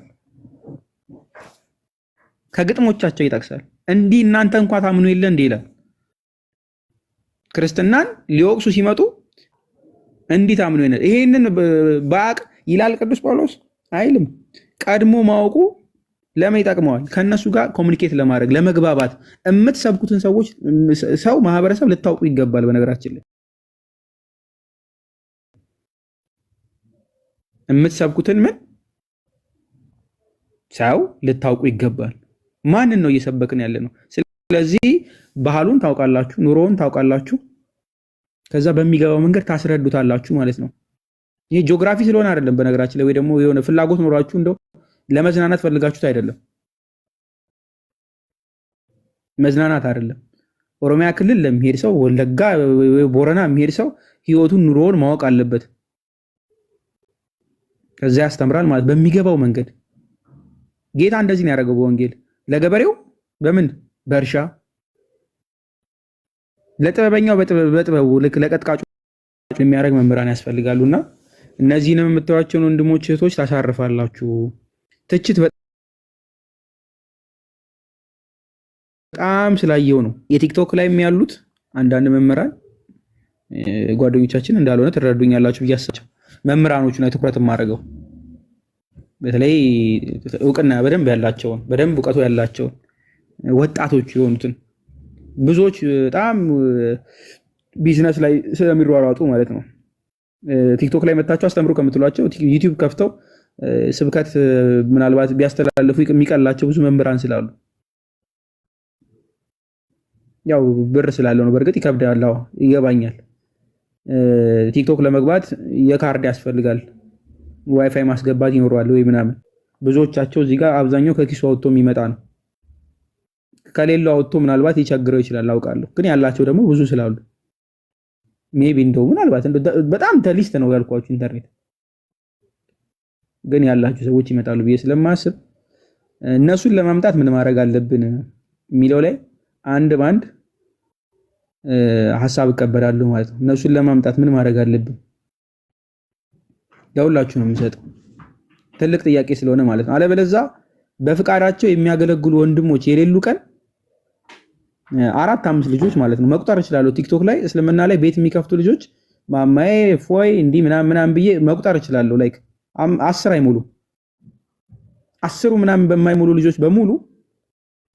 ከግጥሞቻቸው ይጠቅሳል። እንዲህ እናንተ እንኳን ታምኑ የለ እንዴ ይላል። ክርስትናን ሊወቅሱ ሲመጡ እንዲህ ታምኑ የለ ይሄንን ባቅ ይላል ቅዱስ ጳውሎስ አይልም። ቀድሞ ማወቁ ለምን ይጠቅመዋል? ከነሱ ጋር ኮሙኒኬት ለማድረግ ለመግባባት፣ የምትሰብኩትን ሰው ማህበረሰብ ልታውቁ ይገባል። በነገራችን ላይ የምትሰብኩትን ሰው ልታውቁ ይገባል። ማንን ነው እየሰበክን ያለ ነው? ስለዚህ ባህሉን ታውቃላችሁ፣ ኑሮውን ታውቃላችሁ፣ ከዛ በሚገባው መንገድ ታስረዱታላችሁ ማለት ነው። ይሄ ጂኦግራፊ ስለሆነ አይደለም በነገራችን ላይ፣ ወይ ደግሞ የሆነ ፍላጎት ኖራችሁ እንደው ለመዝናናት ፈልጋችሁት አይደለም። መዝናናት አይደለም። ኦሮሚያ ክልል ለሚሄድ ሰው፣ ወለጋ ወይ ቦረና የሚሄድ ሰው ህይወቱን ኑሮውን ማወቅ አለበት። ከዛ ያስተምራል ማለት በሚገባው መንገድ። ጌታ እንደዚህ ነው ያደረገው በወንጌል ለገበሬው በእርሻ ለጥበበኛው በጥበቡ ልክ ለቀጥቃጩ የሚያደርግ መምህራን ያስፈልጋሉና እነዚህንም የምታዩዋቸውን ወንድሞች እህቶች ታሳርፋላችሁ። ትችት በጣም ስላየው ነው የቲክቶክ ላይ ያሉት አንዳንድ መምህራን ጓደኞቻችን እንዳልሆነ ትረዱኛላችሁ ብዬ አስባለሁ። መምህራኖቹ ነው ትኩረት የማደርገው። በተለይ እውቅና በደንብ ያላቸውን በደንብ እውቀቱ ያላቸውን ወጣቶች የሆኑትን ብዙዎች በጣም ቢዝነስ ላይ ስለሚሯሯጡ ማለት ነው ቲክቶክ ላይ መታቸው አስተምሩ ከምትሏቸው ዩቲዩብ ከፍተው ስብከት ምናልባት ቢያስተላልፉ የሚቀላቸው ብዙ መምህራን ስላሉ ያው ብር ስላለው ነው። በእርግጥ ይከብዳል፣ ይገባኛል። ቲክቶክ ለመግባት የካርድ ያስፈልጋል፣ ዋይፋይ ማስገባት ይኖረዋል ወይ ምናምን። ብዙዎቻቸው እዚህ ጋር አብዛኛው ከኪሱ አውጥቶ የሚመጣ ነው። ከሌለው አውጥቶ ምናልባት ይቸግረው ይችላል አውቃለሁ። ግን ያላቸው ደግሞ ብዙ ስላሉ ሜቢ እንደው ምናልባት በጣም ተሊስት ነው ያልኳችሁ ኢንተርኔት ግን ያላችሁ ሰዎች ይመጣሉ ብዬ ስለማስብ እነሱን ለማምጣት ምን ማድረግ አለብን የሚለው ላይ አንድ ባንድ ሐሳብ እቀበላለሁ ማለት ነው። እነሱን ለማምጣት ምን ማድረግ አለብን ለሁላችሁ ነው የምሰጠው፣ ትልቅ ጥያቄ ስለሆነ ማለት ነው። አለበለዚያ በፍቃዳቸው የሚያገለግሉ ወንድሞች የሌሉ ቀን 4-5 ልጆች ማለት ነው መቁጠር እችላለሁ። ቲክቶክ ላይ እስልምና ላይ ቤት የሚከፍቱ ልጆች ማማዬ ፎይ እንዲህ ምናምን ብዬ መቁጠር እችላለሁ። ላይክ 10 አይሞሉ 10 ምናምን በማይሞሉ ልጆች በሙሉ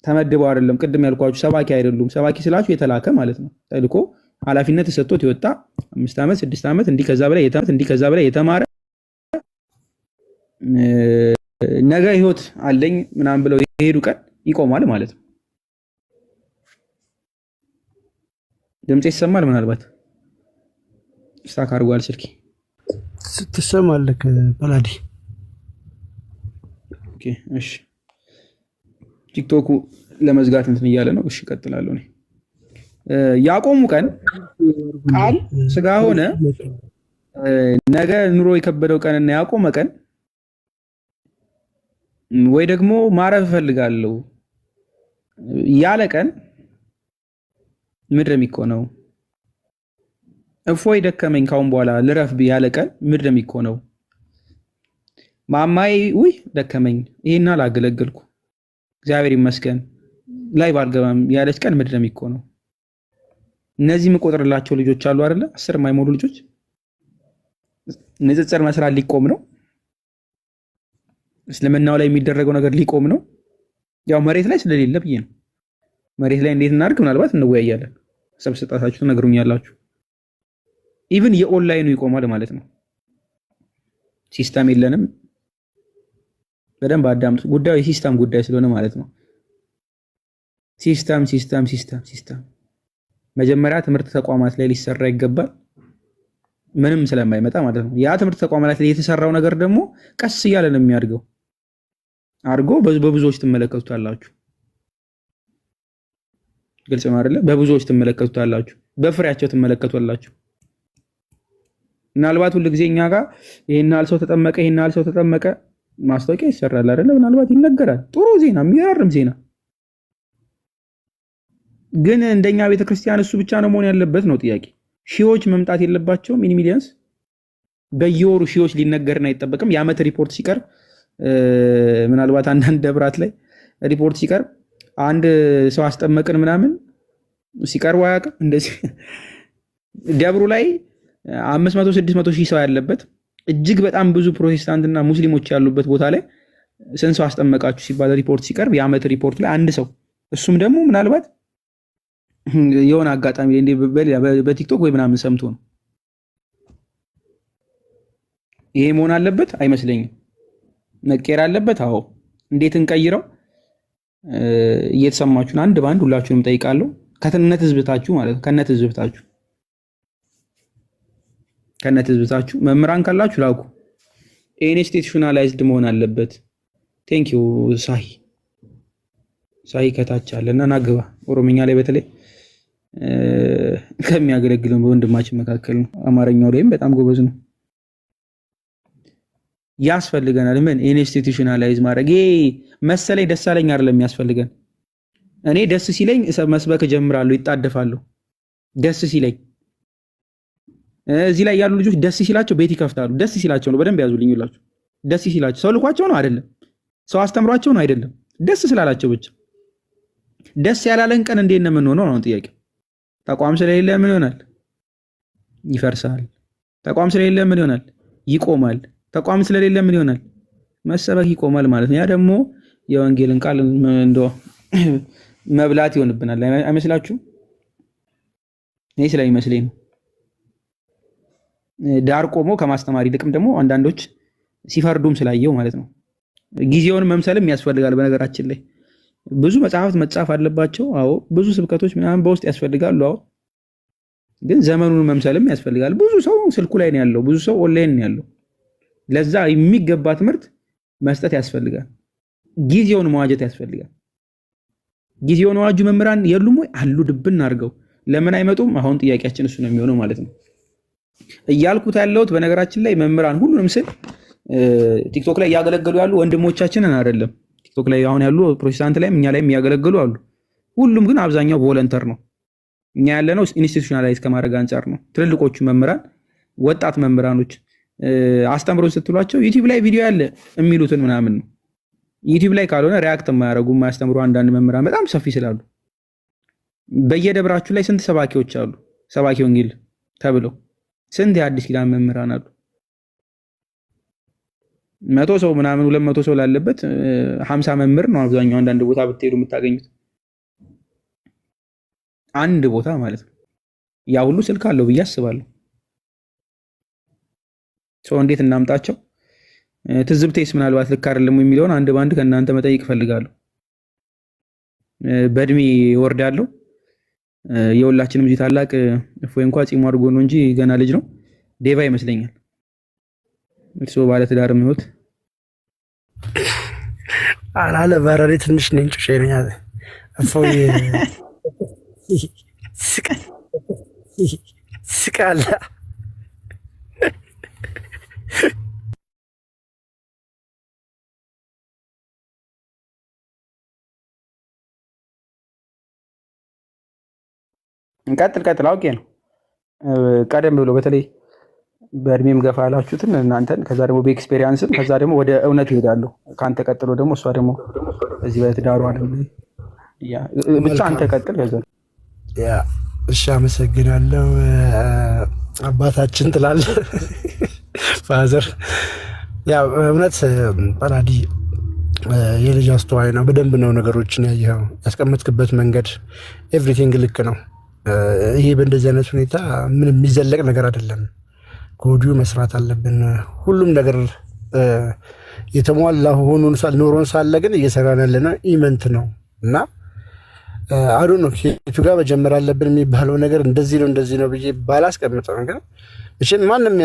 ተመድበው አይደለም ቅድም ያልኳችሁ ሰባኪ አይደሉም። ሰባኪ ስላችሁ የተላከ ማለት ነው። ተልኮ ኃላፊነት ተሰጥቶት የወጣ 5 ዓመት 6 ዓመት እንዲህ ከዛ በላይ የተማረ ነገ ህይወት አለኝ ምናምን ብለው የሄዱ ቀን ይቆማል ማለት ነው። ድምጽ ይሰማል? ምናልባት ስታክ አድርጓል ስልኬ። ትሰማለህ በላዲ? ኦኬ እሺ፣ ቲክቶኩ ለመዝጋት እንትን እያለ ነው። እሺ እቀጥላለሁ። እኔ ያቆሙ ቀን ቃል ስጋ ሆነ ነገ ኑሮ የከበደው ቀንና ያቆመ ቀን ወይ ደግሞ ማረፍ እፈልጋለሁ ያለ ቀን ምድር የሚኮነው እፎይ ደከመኝ ካሁን በኋላ ልረፍ ያለ ቀን ምድር የሚኮነው ማማይ ውይ ደከመኝ ይሄን አላገለገልኩ እግዚአብሔር ይመስገን ላይ ባልገባም ያለች ቀን ምድር የሚኮነው። እነዚህ የምቆጥርላቸው ልጆች አሉ አይደለ? 10 የማይሞሉ ልጆች ንጽጽር መስራት ሊቆም ነው። እስልምናው ላይ የሚደረገው ነገር ሊቆም ነው። ያው መሬት ላይ ስለሌለ ብዬ ነው። መሬት ላይ እንዴት እናድርግ ምናልባት እንወያያለን። ሰብስጣታችሁ ትነግሩኛላችሁ። ኢቭን የኦንላይኑ ይቆማል ማለት ነው። ሲስተም የለንም። በደንብ አዳምጡ። ጉዳዩ የሲስተም ጉዳይ ስለሆነ ማለት ነው። ሲስተም መጀመሪያ ትምህርት ተቋማት ላይ ሊሰራ ይገባል። ምንም ስለማይመጣ ማለት ነው። ያ ትምህርት ተቋማት ላይ የተሰራው ነገር ደግሞ ቀስ እያለ ነው የሚያድገው። አድርጎ በብዙዎች ትመለከቱታላችሁ። ግልጽ ነው አይደለ? በብዙዎች ትመለከቱታላችሁ፣ በፍሬያቸው ትመለከቱታላችሁ። ምናልባት ሁሉ ጊዜ እኛ ጋር ይሄን ያህል ሰው ተጠመቀ፣ ይሄን ያህል ሰው ተጠመቀ ማስታወቂያ ይሰራል አይደለ? ምናልባት ይነገራል። ጥሩ ዜና፣ የሚያርም ዜና። ግን እንደኛ ቤተክርስቲያን እሱ ብቻ ነው መሆን ያለበት ነው ጥያቄ። ሺዎች መምጣት የለባቸውም? ኢን ሚሊየንስ በየወሩ ሺዎች ሊነገርን አይጠበቅም? የዓመት ሪፖርት ሲቀርብ ምናልባት አንዳንድ ደብራት ላይ ሪፖርት ሲቀርብ አንድ ሰው አስጠመቅን ምናምን ሲቀርቡ አያውቅም? እንደዚህ ደብሩ ላይ 500 600 ሺህ ሰው ያለበት እጅግ በጣም ብዙ ፕሮቴስታንትና ሙስሊሞች ያሉበት ቦታ ላይ ስንት ሰው አስጠመቃችሁ ሲባል ሪፖርት ሲቀርብ የዓመት ሪፖርት ላይ አንድ ሰው፣ እሱም ደግሞ ምናልባት የሆነ አጋጣሚ በቲክቶክ ወይ ምናምን ሰምቶ ነው። ይሄ መሆን አለበት አይመስለኝም። መቀየር አለበት። አዎ። እንዴት እንቀይረው? እየተሰማችሁን አንድ ባንድ ሁላችሁንም ጠይቃለሁ። ከነት ህዝብታችሁ ማለት ነው። ከነት ህዝብታችሁ መምህራን ካላችሁ ላኩ። ኢንስቲቱሽናላይዝድ መሆን አለበት። ቴንክ ዩ ሳሂ ከታች አለና ናግባ። ኦሮምኛ ላይ በተለይ ከሚያገለግለው በወንድማችን መካከል ነው። አማርኛው ላይም በጣም ጎበዝ ነው። ያስፈልገናል። ምን ኢንስቲቱሽናላይዝ ማድረግ ይሄ መሰለኝ ደሳለኝ አይደለም የሚያስፈልገን። እኔ ደስ ሲለኝ መስበክ ጀምራለሁ፣ ይጣደፋለሁ። ደስ ሲለኝ እዚህ ላይ ያሉ ልጆች ደስ ሲላቸው ቤት ይከፍታሉ። ደስ ሲላቸው ነው። በደንብ ያዙልኝ ሁላችሁ። ደስ ሲላቸው ሰው ልኳቸው ነው አይደለም፣ ሰው አስተምሯቸው ነው አይደለም፣ ደስ ስላላቸው ብቻ። ደስ ያላለን ቀን እንዴት ነው የምንሆነው ነው ጥያቄው። ተቋም ስለሌለ ምን ይሆናል? ይፈርሳል። ተቋም ስለሌለ ምን ይሆናል? ይቆማል። ተቋም ስለሌለ ምን ይሆናል? መሰበክ ይቆማል ማለት ነው። ያ ደግሞ የወንጌልን ቃል እንደው መብላት ይሆንብናል። አይመስላችሁም? እኔ ስለሚመስለኝ ነው። ዳር ቆሞ ከማስተማር ይልቅም ደግሞ አንዳንዶች ሲፈርዱም ስላየው ማለት ነው። ጊዜውን መምሰልም ያስፈልጋል። በነገራችን ላይ ብዙ መጽሐፍት መጻፍ አለባቸው። አዎ። ብዙ ስብከቶች ምናምን በውስጥ ያስፈልጋሉ። አዎ። ግን ዘመኑን መምሰልም ያስፈልጋል። ብዙ ሰው ስልኩ ላይ ነው ያለው፣ ብዙ ሰው ኦንላይን ነው ያለው። ለዛ የሚገባ ትምህርት መስጠት ያስፈልጋል። ጊዜውን መዋጀት ያስፈልጋል። ጊዜውን ዋጁ መምህራን የሉም ወይ? አሉ። ድብን አድርገው ለምን አይመጡም? አሁን ጥያቄያችን እሱ ነው የሚሆነው ማለት ነው። እያልኩት ያለሁት በነገራችን ላይ መምህራን ሁሉንም ስል ቲክቶክ ላይ እያገለገሉ ያሉ ወንድሞቻችንን አይደለም። ቲክቶክ ላይ አሁን ያሉ ፕሮቴስታንት ላይም እኛ ላይም እያገለገሉ አሉ። ሁሉም ግን አብዛኛው ቮለንተር ነው። እኛ ያለነው ኢንስቲቱሽናላይዝ ከማድረግ አንጻር ነው። ትልልቆቹ መምህራን፣ ወጣት መምህራኖች አስተምሮን ስትሏቸው ዩቲዩብ ላይ ቪዲዮ ያለ የሚሉትን ምናምን ነው። ዩቲዩብ ላይ ካልሆነ ሪያክት የማያደርጉ የማያስተምሩ አንዳንድ መምህራን በጣም ሰፊ ስላሉ በየደብራችሁ ላይ ስንት ሰባኪዎች አሉ? ሰባኪ ወንጌል ተብለው ስንት የአዲስ ኪዳን መምህራን አሉ? 100 ሰው ምናምን 200 ሰው ላለበት 50 መምህር ነው አብዛኛው። አንዳንድ ቦታ ብትሄዱ የምታገኙት አንድ ቦታ ማለት ነው። ያ ሁሉ ስልክ አለው ብዬ አስባለሁ። ሰው እንዴት እናምጣቸው? ትዝብቴስ ምናልባት ልክ አይደለም የሚለውን አንድ ባንድ ከእናንተ መጠየቅ እፈልጋለሁ። በእድሜ ወርዳለሁ። የሁላችንም እዚህ ታላቅ እፎይ እንኳን ጺሙ አድርጎ ነው እንጂ ገና ልጅ ነው። ዴቫ ይመስለኛል። እሱ ባለ ትዳር ምሁት አላለ በረሬ ትንሽ ነኝ ጩሼ ነኝ አለ እፎይ ስቃለ ቀጥል አውቄ ነው። ቀደም ብሎ በተለይ በእድሜም ገፋ ያላችሁትን እናንተን ከዛ ደግሞ በኤክስፔሪያንስም ከዛ ደግሞ ወደ እውነት ይሄዳሉ። ከአንተ ቀጥሎ ደግሞ እሷ ደግሞ በዚህ በትዳሩ አለም ብቻ አንተ ቀጥል። ከዛ እሺ፣ አመሰግናለሁ አባታችን ትላለህ ፋዘር። ያው እውነት ጳላዲ የልጅ አስተዋይ ነው። በደንብ ነው ነገሮችን ያየኸው። ያስቀመጥክበት መንገድ ኤቭሪቲንግ ልክ ነው። ይሄ በእንደዚህ አይነት ሁኔታ ምንም የሚዘለቅ ነገር አይደለም። ከወዲሁ መስራት አለብን። ሁሉም ነገር የተሟላ ሆኖን ኖሮን ሳለ ግን እየሰራን ያለነው ኢመንት ነው እና አዶ ነው ከቱ ጋር መጀመር አለብን የሚባለው ነገር እንደዚህ ነው ብዬ ባላስቀምጠው ነገር እሺ፣ ማንም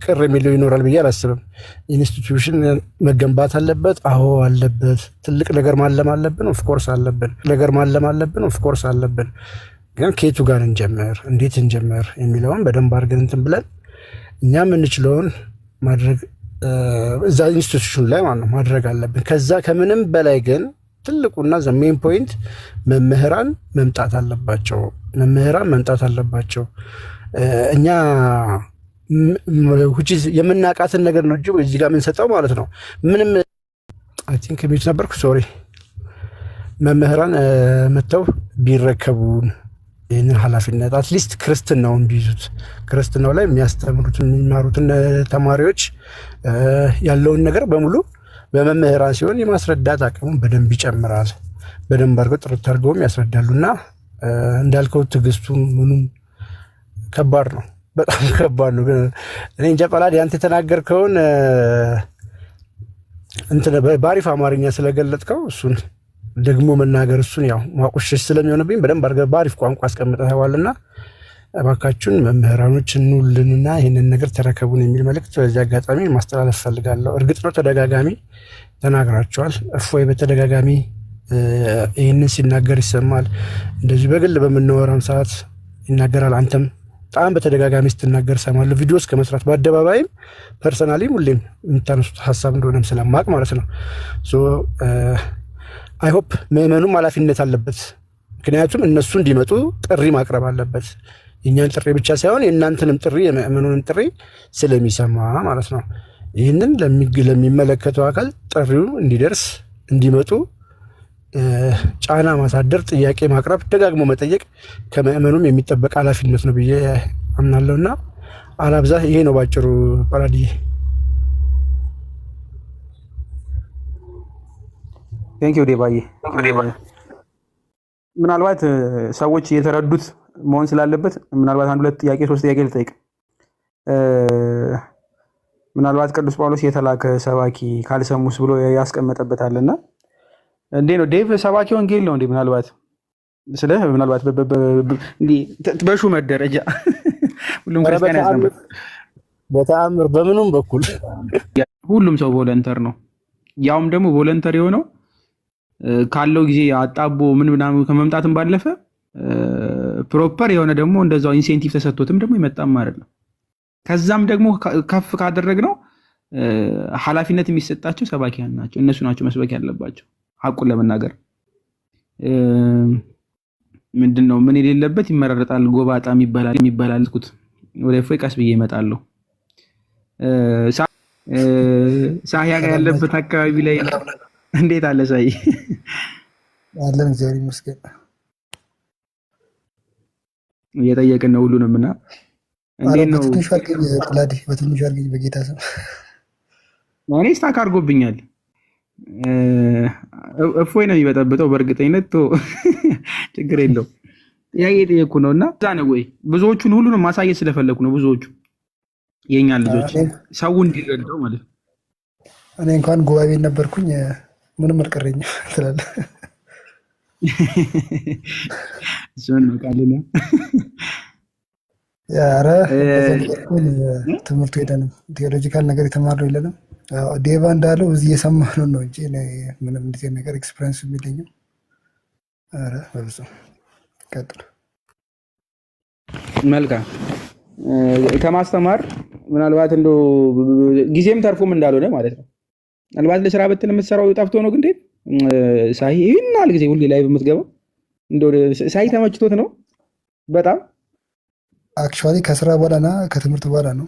ቅር የሚለው ይኖራል ብዬ አላስብም። ኢንስቲትዩሽን መገንባት አለበት። አዎ አለበት። ትልቅ ነገር ማለም አለብን። ኦፍኮርስ አለብን። ግን ከቱ ጋር እንጀምር፣ እንዴት እንጀምር የሚለውን በደንብ አድርገን እንትን ብለን እኛ የምንችለውን ማድረግ እዛ ኢንስቲትዩሽን ላይ ማድረግ አለብን። ከዛ ከምንም በላይ ግን ትልቁና ዘ ሜን ፖይንት መምህራን መምጣት አለባቸው። እኛ የምናውቃትን ነገር ነው እንጂ እዚህ ጋር የምንሰጠው ማለት ነው። ምንም አይ ቲንክ ሚት ነበርኩ ሶሪ። መምህራን መጥተው ቢረከቡን ይህንን ኃላፊነት አትሊስት ክርስትናውን ቢይዙት፣ ክርስትናው ላይ የሚማሩትን ተማሪዎች ያለውን ነገር በሙሉ በመምህራን ሲሆን የማስረዳት አቅሙን በደንብ ይጨምራል። በደንብ አድርገው ጥርት አድርገውም ያስረዳሉና እንዳልከው ትዕግስቱ ምኑም ከባድ ነው፣ በጣም ከባድ ነው። እኔ እንጃ ጳላዲ አንተ የተናገርከውን እንትን በአሪፍ አማርኛ ስለገለጥከው እሱን ደግሞ መናገር እሱን ያው ማቆሸሽ ስለሚሆንብኝ በደንብ አድርገህ በአሪፍ ቋንቋ አስቀምጠኸዋልና እባካችሁን መምህራኖች እንውልንና ይህንን ነገር ተረከቡን የሚል መልእክት በዚህ አጋጣሚ ማስተላለፍ ፈልጋለሁ። እርግጥ ነው ተደጋጋሚ ተናግራቸዋል። እፎይ በተደጋጋሚ ይህንን ሲናገር ይሰማል። እንደዚህ በግል በምናወራም ሰዓት ይናገራል። አንተም በጣም በተደጋጋሚ ስትናገር ሰማለሁ። ቪዲዮ እስከ መስራት በአደባባይም ፐርሰናሊም ሁሌም የምታነሱት ሀሳብ እንደሆነም ስለማቅ ማለት ነው። አይ ሆፕ ምዕመኑም ኃላፊነት አለበት። ምክንያቱም እነሱ እንዲመጡ ጥሪ ማቅረብ አለበት። የእኛን ጥሪ ብቻ ሳይሆን የእናንተንም ጥሪ የምዕመኑንም ጥሪ ስለሚሰማ ማለት ነው። ይህንን ለሚመለከተው አካል ጥሪው እንዲደርስ እንዲመጡ ጫና ማሳደር፣ ጥያቄ ማቅረብ፣ ደጋግሞ መጠየቅ ከምዕመኑም የሚጠበቅ ኃላፊነት ነው ብዬ አምናለሁና አላብዛ። ይሄ ነው ባጭሩ ጳላዲ። ቴንኪው ዴባዬ። ምናልባት ሰዎች የተረዱት መሆን ስላለበት ምናልባት አንድ ሁለት ጥያቄ ሶስት ጥያቄ ልጠይቅ። ምናልባት ቅዱስ ጳውሎስ የተላከ ሰባኪ ካልሰሙስ ብሎ ያስቀመጠበታልና እንዴ ነው ዴቭ ሰባኪ ወንጌል ነው እንዴ? ምናልባት በሹመት ደረጃ ሁሉም ክርስቲያን ያስቀምጥ በተአምር በምኑም በኩል ሁሉም ሰው ቮለንተር ነው። ያውም ደግሞ ቮለንተር የሆነው ካለው ጊዜ አጣቦ ምናምን ከመምጣትም ባለፈ ፕሮፐር የሆነ ደግሞ እንደዛው ኢንሴንቲቭ ተሰጥቶትም ደግሞ ይመጣም አይደለም። ከዛም ደግሞ ከፍ ካደረግነው ኃላፊነት የሚሰጣቸው ሰባኪያን ናቸው። እነሱ ናቸው መስበክ ያለባቸው። ሐቁን ለመናገር ምንድነው ምን የሌለበት ይመረጣል ጎባጣም ይባላል። ወደ እፎይ ቀስ ብዬ እመጣለሁ። ሳያ ጋር ያለበት አካባቢ ላይ እንዴት አለ ሳይ? አለን እግዚአብሔር ይመስገን። እየጠየቅን ነው ሁሉንም እና እንዴት ነው? በትንሹ አድርገኝ ጳላዲ፣ በትንሹ አድርገኝ በጌታ ስም። እኔ ስታክ አድርጎብኛል። እፎይ ነው የሚበጠብጠው። በእርግጠኝነት ችግር የለው። ጥያቄ የጠየኩ ነው እና እዛ ነው ወይ ብዙዎቹን ሁሉንም ማሳየት ስለፈለኩ ነው። ብዙዎቹ የኛ ልጆች ሰው እንዲረዳው ማለት ነው። እኔ እንኳን ጉባኤ ቤት ነበርኩኝ ምንም አልቀረኝም ትላለህ። እሱን ነው ቃልና ኧረ ትምህርቱ ሄደንም ቴዎሎጂካል ነገር የተማርነው የለንም። ዴቫ እንዳለው እዚህ እየሰማህ ነው እንጂ እኔ ምንም እንደዚህ ነገር ኤክስፒሪየንስ የሚለኝም። ኧረ በብዙ ቀጥል። መልካም ከማስተማር ምናልባት እንደው ጊዜም ተርፎም እንዳልሆነ ማለት ነው። ምናልባት ለስራ በትን የምትሰራው ጠፍቶ ነው። ግን ሳይ ይህን ያህል ጊዜ ሁሌ ላይ በምትገባው እንደው ሳይ ተመችቶት ነው በጣም አክቹዋሊ ከስራ በኋላ እና ከትምህርት በኋላ ነው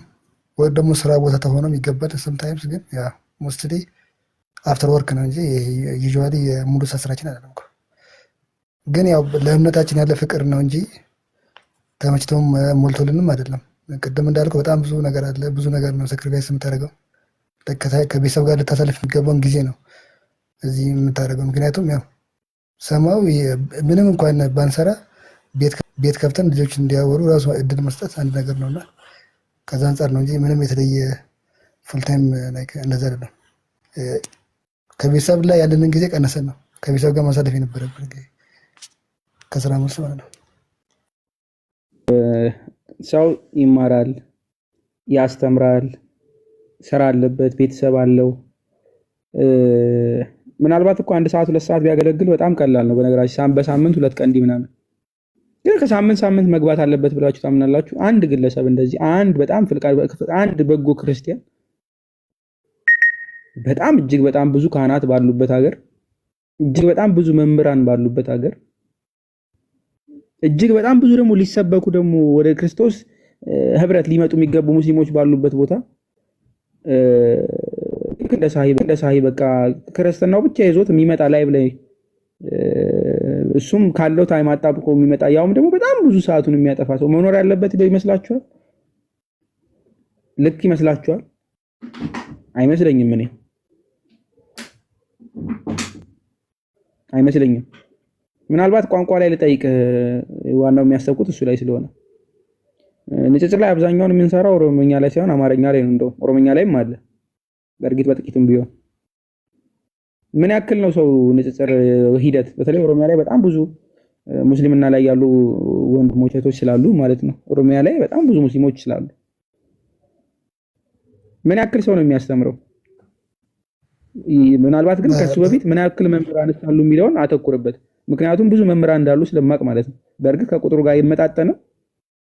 ወይ ደግሞ ስራ ቦታ ተሆኖ ይገባል። ሰምታይምስ ግን ያ ሞስትሊ አፍተር ወርክ ነው እንጂ ዩዥዋሊ የሙሉ ሰዓት ስራችን አይደለም እኮ። ግን ያው ለእምነታችን ያለ ፍቅር ነው እንጂ ተመችቶም ሞልቶልንም አይደለም። ቅድም እንዳልከው በጣም ብዙ ነገር አለ። ብዙ ነገር ነው ሳክሪፋይስ የምታደርገው። ከቤተሰብ ጋር ልታሳልፍ የሚገባውን ጊዜ ነው እዚህ የምታደርገው። ምክንያቱም ያው ሰማው ምንም እንኳን ባንሰራ ቤት ከፍተን ልጆች እንዲያወሩ ራሱ እድል መስጠት አንድ ነገር ነውና ከዛ አንጻር ነው እንጂ ምንም የተለየ ፉልታይም እንደዛ አይደለም። ከቤተሰብ ላይ ያለንን ጊዜ ቀነሰን ነው ከቤተሰብ ጋር ማሳለፍ የነበረብን ጊዜ ከስራ መልስ ማለት ነው። ሰው ይማራል፣ ያስተምራል፣ ስራ አለበት፣ ቤተሰብ አለው። ምናልባት እኮ 1 ሰዓት 2 ሰዓት ቢያገለግል በጣም ቀላል ነው። በነገራችን በሳምንት 2 ቀን ምናምን ግን ከሳምንት መግባት አለበት ብላችሁ ታምናላችሁ? አንድ ግለሰብ እንደዚህ አንድ በጣም አንድ በጎ ክርስቲያን በጣም እጅግ በጣም ብዙ ካህናት ባሉበት ሀገር፣ እጅግ በጣም ብዙ መምህራን ባሉበት ሀገር፣ እጅግ በጣም ብዙ ደግሞ ሊሰበኩ ደግሞ ወደ ክርስቶስ ህብረት ሊመጡ የሚገቡ ሙስሊሞች ባሉበት ቦታ እንደ ሳሂ በቃ ክርስትናው ብቻ ይዞት የሚመጣ ላይቭ ላይ እሱም ካለው ታይም አጣብቆ የሚመጣ ያውም ደግሞ በጣም ብዙ ሰዓቱን የሚያጠፋ ሰው መኖር ያለበት ይመስላችኋል? ልክ ይመስላችኋል? አይመስለኝም። እኔ አይመስለኝም። ምናልባት ቋንቋ ላይ ልጠይቅ፣ ዋናው የሚያሰብኩት እሱ ላይ ስለሆነ ንጽጽር ላይ አብዛኛውን የምንሰራው ኦሮሞኛ ላይ ሳይሆን አማርኛ ላይ ነው። እንደው ኦሮሞኛ ላይም አለ በእርግጥ በጥቂቱም ቢሆን። ምን ያክል ነው ሰው ንጽጽር ሂደት በተለይ ኦሮሚያ ላይ በጣም ብዙ ሙስሊምና ላይ ያሉ ወንድሞች እህቶች ስላሉ ማለት ነው። ኦሮሚያ ላይ በጣም ብዙ ሙስሊሞች ስላሉ ምን ያክል ሰው ነው የሚያስተምረው? ምናልባት ግን ከሱ በፊት ምን ያክል መምህራን እንዳሉ የሚለውን አተኩርበት። ምክንያቱም ብዙ መምህራን እንዳሉ ስለማቅ ማለት ነው። በእርግጥ ከቁጥሩ ጋር ይመጣጠነ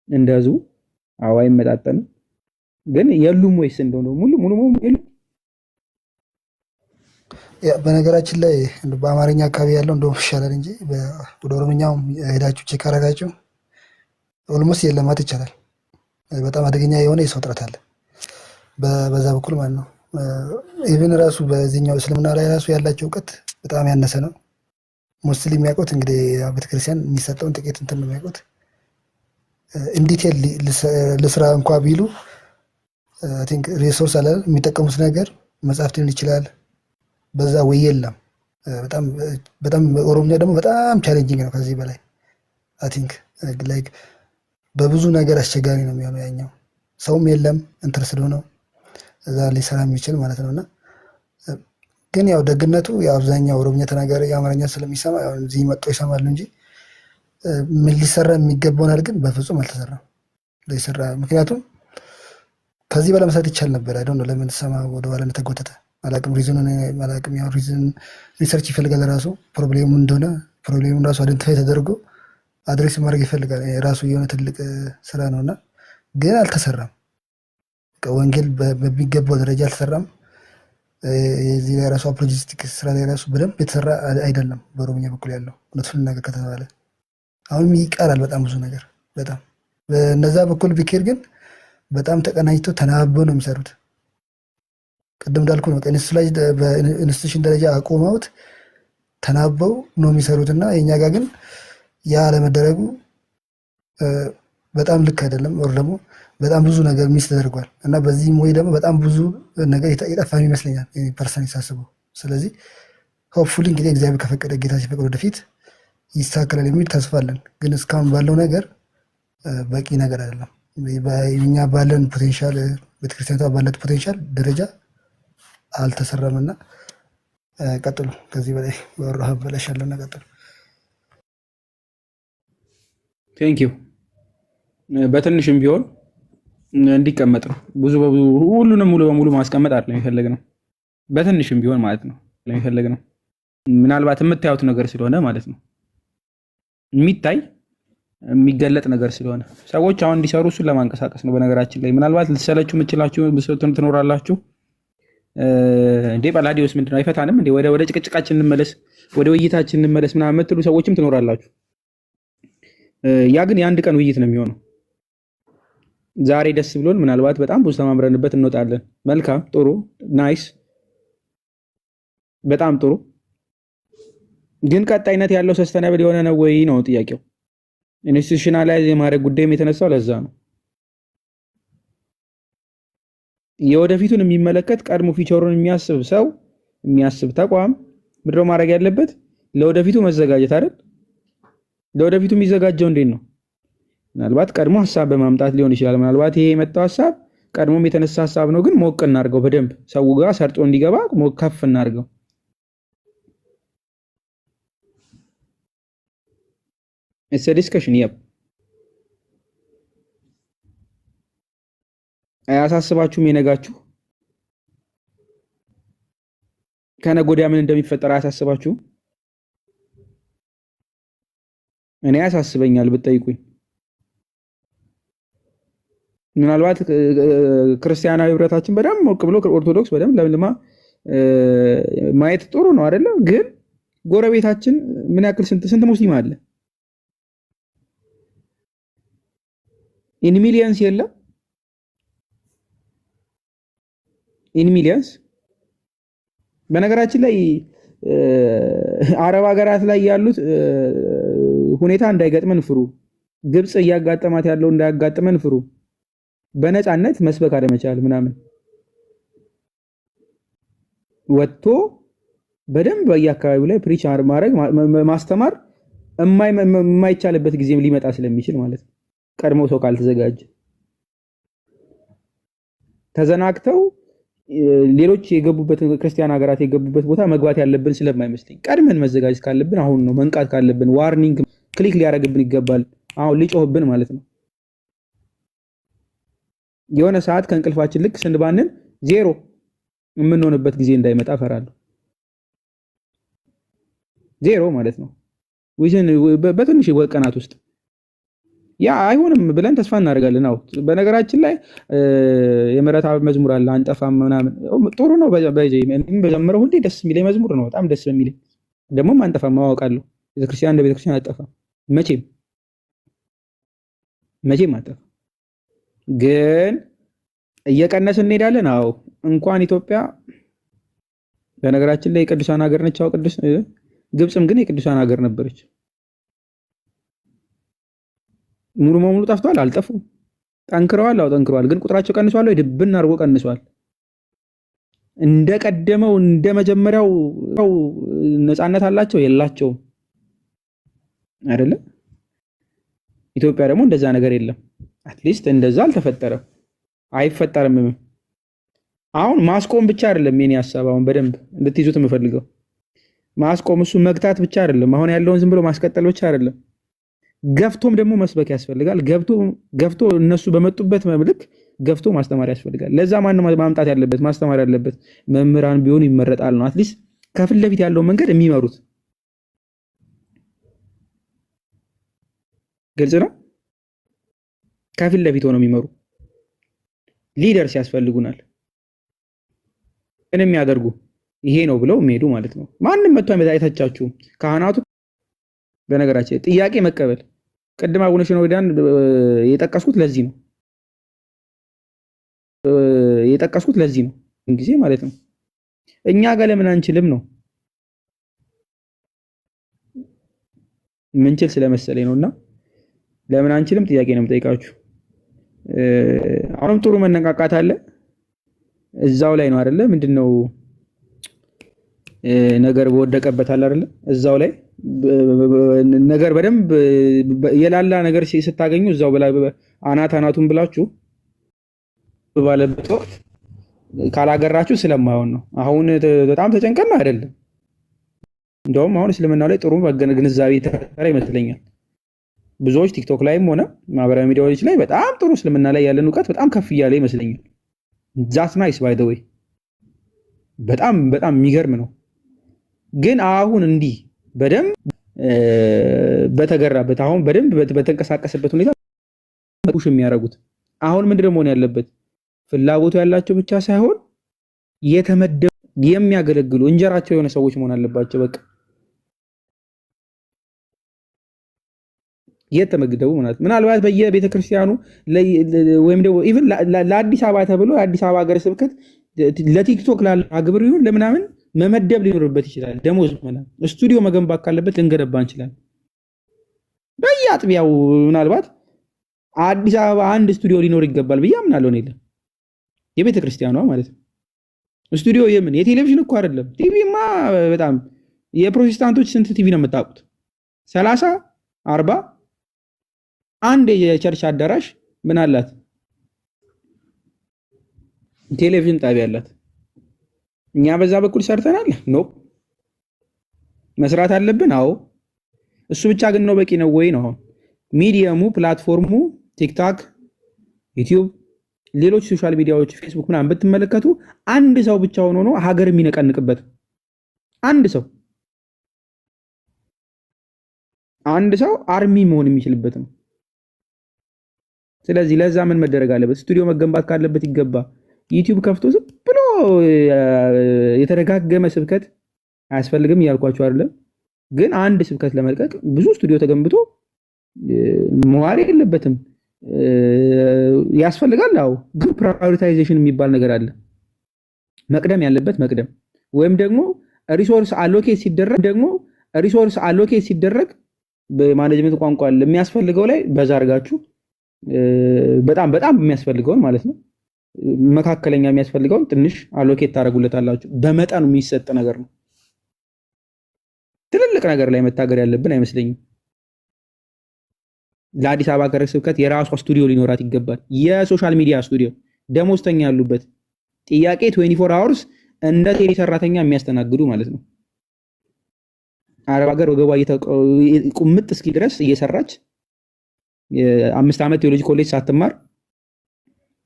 እንደ ህዝቡ አይመጣጠንም። ግን የሉም ወይስ እንደው ሙሉ የሉም? በነገራችን ላይ በአማርኛ አካባቢ ያለው እንደውም ይሻላል እንጂ ወደ ኦሮምኛው ሄዳችሁ ቼክ አረጋችሁ ኦልሞስት የለም ማለት ይቻላል። በጣም አደገኛ የሆነ የሰው ጥረት አለ በዛ በኩል ማለት ነው። ኢቭን ራሱ በዚህኛው እስልምና ላይ ራሱ ያላቸው እውቀት በጣም ያነሰ ነው። ሙስሊም የሚያውቁት እንግዲህ ቤተክርስቲያን የሚሰጠውን ጥቂት እንትን ነው የሚያውቁት። ኢንዲቴል ልስራ እንኳ ቢሉ አይ ቲንክ ሪሶርስ አለ የሚጠቀሙት ነገር መጽሐፍት ሊሆን ይችላል። በዛ ወይ የለም። በጣም ኦሮምኛ ደግሞ በጣም ቻሌንጂንግ ነው። ከዚህ በላይ አይ ቲንክ ላይክ በብዙ ነገር አስቸጋሪ ነው የሚሆነው። ያኛው ሰውም የለም እንትን ስለሆነው እዛ ሊሰራ የሚችል ማለት ነውና ግን ያው ደግነቱ የአብዛኛው ኦሮምኛ ተናጋሪ የአማርኛ ስለሚሰማ ያው እዚህ መጥቶ ይሰማሉ እንጂ ምን ሊሰራ የሚገባው ነገር ግን በፍጹም አልተሰራም። ሊሰራ ምክንያቱም ከዚህ በላይ መስራት ይቻል ነበር። አይደል ነው ለምን ተሰማ ወደ ኋላ ተጎተተ አላቅም። ሪዝኑን አላቅም። ያው ሪዝን ሪሰርች ይፈልጋል ራሱ ፕሮብሌሙ እንደሆነ ፕሮብሌሙን ራሱ አይደንቲፋይ ተደርጎ አድሬስ ማድረግ ይፈልጋል። ራሱ የሆነ ትልቅ ስራ ነውና ግን አልተሰራም። ወንጌል በሚገባው ደረጃ አልተሰራም። የዚህ ላይ ራሱ አፖሎጂስቲክ ስራ ላይ ራሱ በደንብ የተሰራ አይደለም በኦሮምኛ በኩል ያለው እውነቱን ነገር ከተባለ አሁንም ይቀራል በጣም ብዙ ነገር። በጣም በነዛ በኩል ቢኬር ግን በጣም ተቀናጅተው ተናበው ነው የሚሰሩት። ቅድም እንዳልኩ ነው በኢንስቲትዩሽን ደረጃ አቆመውት ተናበው ነው የሚሰሩትና የኛ ጋር ግን ያ አለመደረጉ በጣም ልክ አይደለም። ወር ደግሞ በጣም ብዙ ነገር ሚስ ተደርጓል እና በዚህም ወይ ደግሞ በጣም ብዙ ነገር የጠፋም ይመስለኛል ፐርሰን ሳስበው። ስለዚህ ሆፕፉሊ እንግዲህ እግዚአብሔር ከፈቀደ ጌታ ሲፈቅድ ወደፊት ይስተካከላል የሚል ተስፋ አለን። ግን እስካሁን ባለው ነገር በቂ ነገር አይደለም። እኛ ባለን ፖቴንሻል ቤተክርስቲያኗ ባለት ፖቴንሻል ደረጃ አልተሰራምና ቀጥሉ። ከዚህ በላይ ወራህ በለሻለና ቀጥሉ። ቴንክ ዩ። በትንሽም ቢሆን እንዲቀመጥ ነው። ብዙ ሁሉንም ሙሉ በሙሉ ማስቀመጥ አይደለም የፈለግነው። በትንሽም ቢሆን ማለት ነው ለሚፈልግ ነው። ምናልባት የምታዩት ነገር ስለሆነ ማለት ነው የሚታይ የሚገለጥ ነገር ስለሆነ ሰዎች አሁን እንዲሰሩ እሱን ለማንቀሳቀስ ነው። በነገራችን ላይ ምናልባት ልትሰለቹ የምችላችሁ ትኖራላችሁ። እንዴ ጳላዲዮስ ምንድነው አይፈታንም እንዴ? ወደ ጭቅጭቃችን እንመለስ፣ ወደ ውይይታችን እንመለስ ምናምን የምትሉ ሰዎችም ትኖራላችሁ። ያ ግን የአንድ ቀን ውይይት ነው የሚሆነው። ዛሬ ደስ ብሎን ምናልባት በጣም ብዙ ተማምረንበት እንወጣለን። መልካም፣ ጥሩ፣ ናይስ፣ በጣም ጥሩ። ግን ቀጣይነት ያለው ሰስተናብል የሆነ ነው ወይ ነው ጥያቄው። ኢንስቲቱሽናላይዝ የማድረግ ጉዳይም የተነሳው ለዛ ነው። የወደፊቱን የሚመለከት ቀድሞ ፊቸሩን የሚያስብ ሰው የሚያስብ ተቋም ምድሮ ማድረግ ያለበት ለወደፊቱ መዘጋጀት አይደል? ለወደፊቱ የሚዘጋጀው እንዴት ነው? ምናልባት ቀድሞ ሐሳብ በማምጣት ሊሆን ይችላል። ምናልባት ይሄ የመጣው ሐሳብ ቀድሞም የተነሳ ሐሳብ ነው፣ ግን ሞቅ እናድርገው፣ በደንብ ሰው ጋር ሰርጦ እንዲገባ ሞቅ ከፍ እናድርገው። It's a discussion, yep. አያሳስባችሁም? የነጋችሁ ከነገ ወዲያ ምን እንደሚፈጠር አያሳስባችሁም? እኔ ያሳስበኛል ብትጠይቁኝ። ምናልባት ክርስቲያናዊ ህብረታችን በደንብ ሞቅ ብሎ ኦርቶዶክስ በደንብ ለምልማ ማየት ጥሩ ነው አይደለ? ግን ጎረቤታችን ምን ያክል ስንት ሙስሊም አለ? ኢን ሚሊየንስ የለም? ኢን ሚሊየንስ። በነገራችን ላይ አረብ ሀገራት ላይ ያሉት ሁኔታ እንዳይገጥመን ፍሩ። ግብጽ እያጋጠማት ያለው እንዳያጋጥመን ፍሩ። በነፃነት መስበክ አለመቻል ምናምን ወጥቶ በደንብ በየአካባቢው ላይ ፕሪች ማድረግ ማስተማር የማይቻልበት ጊዜም ሊመጣ ስለሚችል ማለት ነው። ቀድሞ ሰው ካልተዘጋጀ ተዘናግተው ሌሎች የገቡበት ክርስቲያን ሀገራት የገቡበት ቦታ መግባት ያለብን ስለማይመስለኝ ቀድመን መዘጋጀት ካለብን አሁን ነው። መንቃት ካለብን ዋርኒንግ ክሊክ ሊያደርግብን ይገባል። አሁን ሊጮህብን ማለት ነው። የሆነ ሰዓት ከእንቅልፋችን ልክ ስንባንን ዜሮ የምንሆንበት ጊዜ እንዳይመጣ ፈራለሁ። ዜሮ ማለት ነው በትንሽ ቀናት ውስጥ ያ አይሆንም ብለን ተስፋ እናደርጋለን። አው በነገራችን ላይ የምሕረተአብ መዝሙር አለ አንጠፋም ምናምን ጥሩ ነው። በጀመረው ሁሌ ደስ የሚለኝ መዝሙር ነው። በጣም ደስ የሚለኝ ደግሞ አንጠፋም ማወቃለሁ። ቤተክርስቲያን እንደ ቤተክርስቲያን አጠፋም መቼም አጠፋ። ግን እየቀነስን እንሄዳለን። አዎ እንኳን ኢትዮጵያ በነገራችን ላይ የቅዱሳን ሀገር ነች። አው ቅዱስ ግብጽም ግን የቅዱሳን ሀገር ነበረች። ሙሉ በሙሉ ጠፍቷል? አልጠፉም። ጠንክረዋል? አዎ ጠንክረዋል። ግን ቁጥራቸው ቀንሷል ወይ? ድብን አድርጎ ቀንሷል። እንደቀደመው እንደመጀመሪያው ነፃነት አላቸው የላቸውም? አይደለ? ኢትዮጵያ ደግሞ እንደዛ ነገር የለም። አትሊስት እንደዛ አልተፈጠረም፣ አይፈጠርም። አሁን ማስቆም ብቻ አይደለም የኔ ሐሳብ፣ አሁን በደንብ እንድትይዙት የምፈልገው ማስቆም እሱ መግታት ብቻ አይደለም። አሁን ያለውን ዝም ብሎ ማስቀጠል ብቻ አይደለም። ገፍቶም ደግሞ መስበክ ያስፈልጋል። ገፍቶ እነሱ በመጡበት መልክ ገፍቶ ማስተማር ያስፈልጋል። ለዛ ማን ማምጣት ያለበት ማስተማር ያለበት መምህራን ቢሆኑ ይመረጣል ነው። አትሊስት ከፊት ለፊት ያለው መንገድ የሚመሩት ግልጽ ነው። ከፊት ለፊት ሆነው የሚመሩ ሊደርስ ያስፈልጉናል። እኔም ያደርጉ ይሄ ነው ብለው የሚሄዱ ማለት ነው። ማንም መጥቶ አይተቻችሁ ካህናቱ። በነገራችን ጥያቄ መቀበል ቅድም አቡነ ሽኖዳን የጠቀስኩት ለዚህ ነው ጊዜ ማለት ነው። እኛ ጋር ለምን አንችልም ነው ምንችል ስለመሰለኝ ነውና ለምን አንችልም ጥያቄ ነው የምጠይቃችሁ። አሁንም ጥሩ መነቃቃት አለ እዛው ላይ ነው አይደለ? ምንድነው ነገር በወደቀበት አለ አይደለ? እዛው ላይ ነገር በደንብ የላላ ነገር ስታገኙ እዛው አናቱን ብላችሁ ባለበት ወቅት ካላገራችሁ ስለማይሆን ነው። አሁን በጣም ተጨንቀን አይደለም። እንደውም አሁን እስልምናው ላይ ጥሩ ግንዛቤ ተፈጠረ ይመስለኛል። ብዙዎች ቲክቶክ ላይም ሆነ ማህበራዊ ሚዲያዎች ላይ በጣም ጥሩ እስልምና ላይ ያለን እውቀት በጣም ከፍ እያለ ይመስለኛል። ዛት ናይስ ባይ ዘ ዌይ በጣም በጣም የሚገርም ነው። ግን አሁን እንዲህ በደንብ በተገራበት አሁን በደንብ በተንቀሳቀሰበት ሁኔታ ፑሽ የሚያደርጉት አሁን ምንድነው መሆን ያለበት? ፍላጎቱ ያላቸው ብቻ ሳይሆን የተመደቡ የሚያገለግሉ እንጀራቸው የሆነ ሰዎች መሆን አለባቸው። በቃ የተመገደቡ ማለት ምናልባት በየቤተ ክርስቲያኑ ወይም ደግሞ ኢቭን ለአዲስ አበባ ተብሎ የአዲስ አበባ ሀገረ ስብከት ለቲክቶክ ላለ አግብር ይሁን ለምናምን መመደብ ሊኖርበት ይችላል። ደሞዝ ምናምን ስቱዲዮ መገንባት ካለበት ልንገነባ እንችላለን። በየአጥቢያው ምናልባት አዲስ አበባ አንድ ስቱዲዮ ሊኖር ይገባል ብዬ አምናለሁ። ነው የቤተ ክርስቲያኗ ማለት ነው። ስቱዲዮ የምን የቴሌቪዥን እኮ አይደለም። ቲቪማ በጣም የፕሮቴስታንቶች ስንት ቲቪ ነው የምታውቁት? 30 40 አንድ የቸርች አዳራሽ ምን አላት? ቴሌቪዥን ጣቢያ አላት። እኛ በዛ በኩል ሰርተናል። ኖ መስራት አለብን። አዎ እሱ ብቻ ግን ነው በቂ ነው ወይ ነው? ሚዲየሙ ፕላትፎርሙ ቲክታክ፣ ዩቲዩብ፣ ሌሎች ሶሻል ሚዲያዎች ፌስቡክ ምናምን ብትመለከቱ አንድ ሰው ብቻውን ሆኖ ሀገር የሚነቀንቅበት አንድ ሰው አርሚ መሆን የሚችልበት ነው። ስለዚህ ለዛ ምን መደረግ አለበት? ስቱዲዮ መገንባት ካለበት ይገባ። ዩቲዩብ ከፍቶ ዝም ብሎ የተደጋገመ ስብከት አያስፈልግም እያልኳቸው አይደለም። ግን አንድ ስብከት ለመልቀቅ ብዙ ስቱዲዮ ተገንብቶ መዋል የለበትም። ያስፈልጋል። አዎ ግን ፕራዮሪታይዜሽን የሚባል ነገር አለ። መቅደም ያለበት መቅደም፣ ወይም ደግሞ ሪሶርስ አሎኬት ሲደረግ በማኔጅመንት ቋንቋ የሚያስፈልገው ላይ በዛ አድርጋችሁ በጣም በጣም የሚያስፈልገውን ማለት ነው መካከለኛ የሚያስፈልገውን ትንሽ አሎኬት ታደርጉለታላችሁ። በመጠኑ የሚሰጥ ነገር ነው። ትልልቅ ነገር ላይ መታገር ያለብን አይመስለኝም። ለአዲስ አበባ ሀገረ ስብከት የራሷ ስቱዲዮ ሊኖራት ይገባል። የሶሻል ሚዲያ ስቱዲዮ ደሞዝተኛ ያሉበት ጥያቄ 24 አወርስ እንደ ቴሌ ሰራተኛ የሚያስተናግዱ ማለት ነው። አረብ ሀገር ወገቧ ቁምጥ እስኪ ድረስ እየሰራች የ5 ዓመት ቴዎሎጂ ኮሌጅ ሳትማር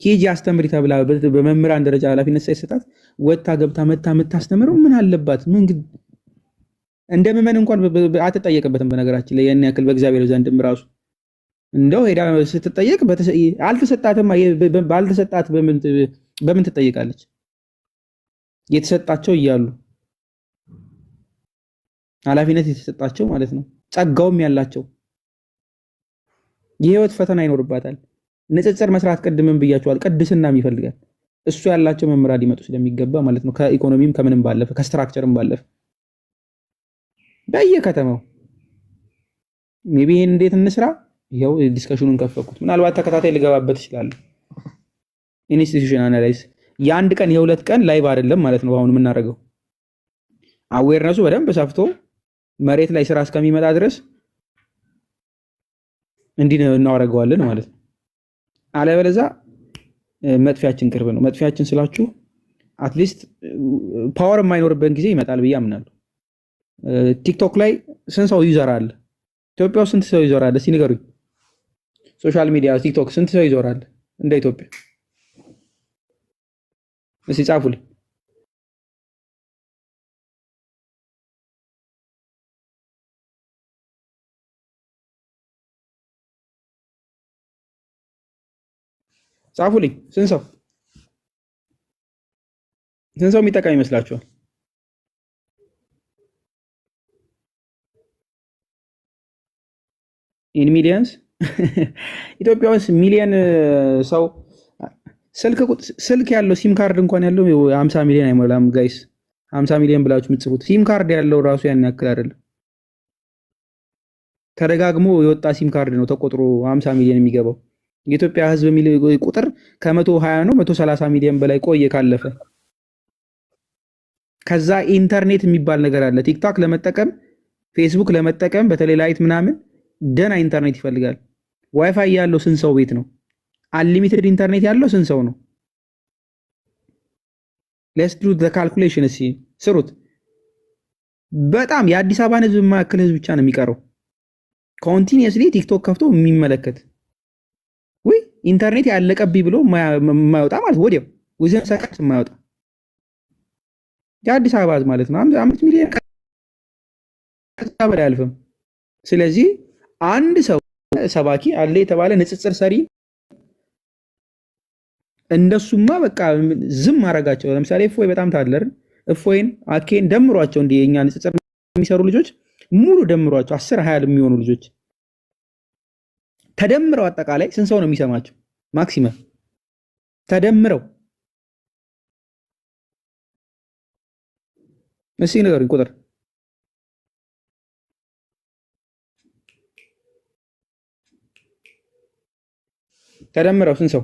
ኬጂ አስተምሪ ተብላ በመምህራን ደረጃ ኃላፊነት ሳይሰጣት ወጣ ገብታ መታ የምታስተምረው ምን አለባት? ምን እንደምመን እንኳን አትጠየቅበትም። በነገራችን ላይ ያን ያክል በእግዚአብሔር ዘንድም ራሱ እንደው ሄዳ ስትጠየቅ አልተሰጣትም። ባልተሰጣት በምን ትጠይቃለች? የተሰጣቸው እያሉ ኃላፊነት የተሰጣቸው ማለት ነው። ጸጋውም ያላቸው የህይወት ፈተና ይኖርባታል። ንጽጽር መስራት ቅድምም ብያቸዋል። ቅድስናም ይፈልጋል። እሱ ያላቸው መምህራን ሊመጡ ስለሚገባ ማለት ነው። ከኢኮኖሚም ከምንም ባለፈ ከስትራክቸርም ባለፈ በየከተማው ሜቢ እንዴት እንስራ? ይሄው ዲስከሽኑን ከፈኩት። ምናልባት ተከታታይ ልገባበት ይችላል። ኢንስቲትዩሽን አናላይዝ የአንድ ቀን የሁለት ቀን ላይቭ አይደለም ማለት ነው። አሁን የምናደርገው አዌርነሱ በደንብ ሰፍቶ መሬት ላይ ስራ እስከሚመጣ ድረስ እንዲህ እናወራገዋለን ማለት ነው። አለበለዚያ መጥፊያችን ቅርብ ነው። መጥፊያችን ስላችሁ አትሊስት ፓወር የማይኖርበት ጊዜ ይመጣል ብዬ አምናለሁ። ቲክቶክ ላይ ስንት ሰው ዩዘር አለ? ኢትዮጵያ ውስጥ ስንት ሰው ዩዘር አለ? እስኪ ንገሩኝ። ሶሻል ሚዲያ ቲክቶክ ስንት ሰው ዩዘር አለ እንደ ኢትዮጵያ? እስኪ ጻፉልኝ። ጻፉልኝ። ስንት ሰው የሚጠቀም ይመስላችኋል? ኢን ሚሊየንስ ኢትዮጵያ ውስጥ ሚሊየን ሰው ስልክ ያለው ሲም ካርድ እንኳን ያለው 50 ሚሊዮን አይሞላም ጋይስ። 50 ሚሊዮን ብላችሁ የምትጽፉት ሲም ካርድ ያለው ራሱ ያን ያክል አይደለም። ተደጋግሞ የወጣ ሲም ካርድ ነው ተቆጥሮ 50 ሚሊዮን የሚገባው። የኢትዮጵያ ሕዝብ ቁጥር ከ120 ነው 130 ሚሊዮን በላይ ቆየ ካለፈ። ከዛ ኢንተርኔት የሚባል ነገር አለ። ቲክታክ ለመጠቀም ፌስቡክ ለመጠቀም በተለይ ላይት ምናምን ደና ኢንተርኔት ይፈልጋል። ዋይፋይ ያለው ስንት ሰው ቤት ነው? አንሊሚትድ ኢንተርኔት ያለው ስንት ሰው ነው? ሌትስ ዱ ዘ ካልኩሌሽን። እሺ ስሩት። በጣም የአዲስ አበባን ሕዝብ የማያክል ሕዝብ ብቻ ነው የሚቀረው ኮንቲኒየስሊ ቲክቶክ ከፍቶ የሚመለከት። ወይ ኢንተርኔት ያለቀብኝ ብሎ የማይወጣ ማለት ወዲያው ወዘን ሰከንድ የማይወጣ የአዲስ አበባ ህዝብ ማለት ነው 5 ሚሊዮን ከዛ በላይ አልፍም። ስለዚህ አንድ ሰው ሰባኪ አለ የተባለ ንጽጽር ሰሪ እንደሱማ በቃ ዝም ማረጋቸው። ለምሳሌ እፎይ በጣም ታለር እፎይን አኬን ደምሯቸው እንደ የኛ ንጽጽር የሚሰሩ ልጆች ሙሉ ደምሯቸው 10 20 የሚሆኑ ልጆች ተደምረው አጠቃላይ ስንት ሰው ነው የሚሰማቸው? ማክሲመም ተደምረው እስኪ ንገሩኝ ቁጥር። ተደምረው ስንት ሰው?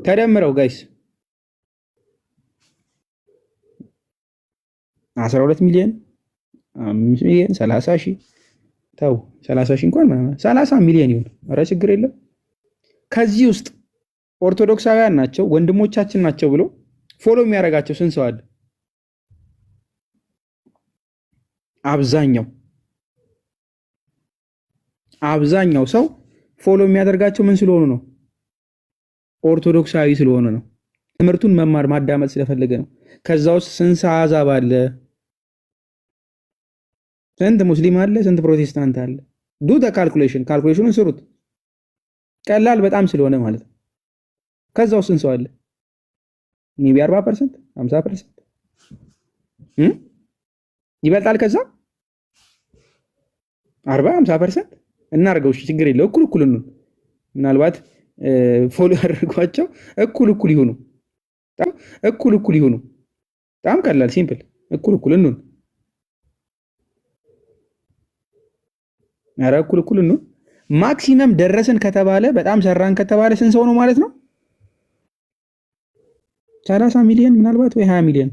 ተደምረው ጋይስ 12 ሚሊዮን 5 ሚሊዮን 30 ሺህ ተው 30 ሺህ እንኳን 30 ሚሊዮን ይሁን፣ ኧረ ችግር የለም። ከዚህ ውስጥ ኦርቶዶክሳውያን ናቸው ወንድሞቻችን ናቸው ብሎ ፎሎ የሚያደርጋቸው ስንት ሰው አለ? አብዛኛው ሰው ፎሎ የሚያደርጋቸው ምን ስለሆኑ ነው? ኦርቶዶክሳዊ ስለሆነ ነው። ትምህርቱን መማር ማዳመጥ ስለፈለገ ነው። ከዛ ውስጥ ስንት አሕዛብ አለ? ስንት ሙስሊም አለ? ስንት ፕሮቴስታንት አለ? ዱ ደ ካልኩሌሽኑን ስሩት። ቀላል በጣም ስለሆነ ማለት ነው። ከዛ ውስጥ ስንት ሰው አለ? ሜቢ 40% 50% ይበልጣል። ከዛ 40-50% እናርገው። እሺ ችግር የለው። እኩል ነው። ምናልባት ፎሎ ያደርጓቸው እኩል ይሁኑ። በጣም ቀላል ሲምፕል። እኩል እንሁን። ኧረ እኩል እንሁን። ማክሲመም ደረስን ከተባለ በጣም ሰራን ከተባለ ስንት ሰው ነው ማለት ነው? 30 ሚሊዮን ምናልባት ወይ 20 ሚሊዮን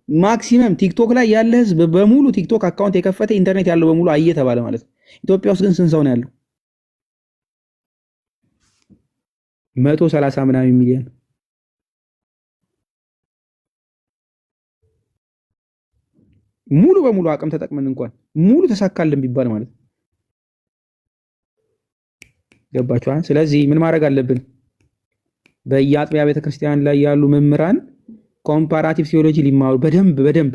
ማክሲመም። ቲክቶክ ላይ ያለ ህዝብ በሙሉ ቲክቶክ አካውንት የከፈተ ኢንተርኔት ያለው በሙሉ አየ ተባለ ማለት ነው። ኢትዮጵያ ውስጥ ግን ስንት ሰው ነው ያለው? 130 ምናምን ሚሊዮን። ሙሉ በሙሉ አቅም ተጠቅመን እንኳን ሙሉ ተሳካልን ቢባል ማለት ነው። ገባችኋል? ስለዚህ ምን ማድረግ አለብን? በየአጥቢያ ቤተክርስቲያን ላይ ያሉ መምህራን ኮምፓራቲቭ ቲዮሎጂ ሊማሩ በደንብ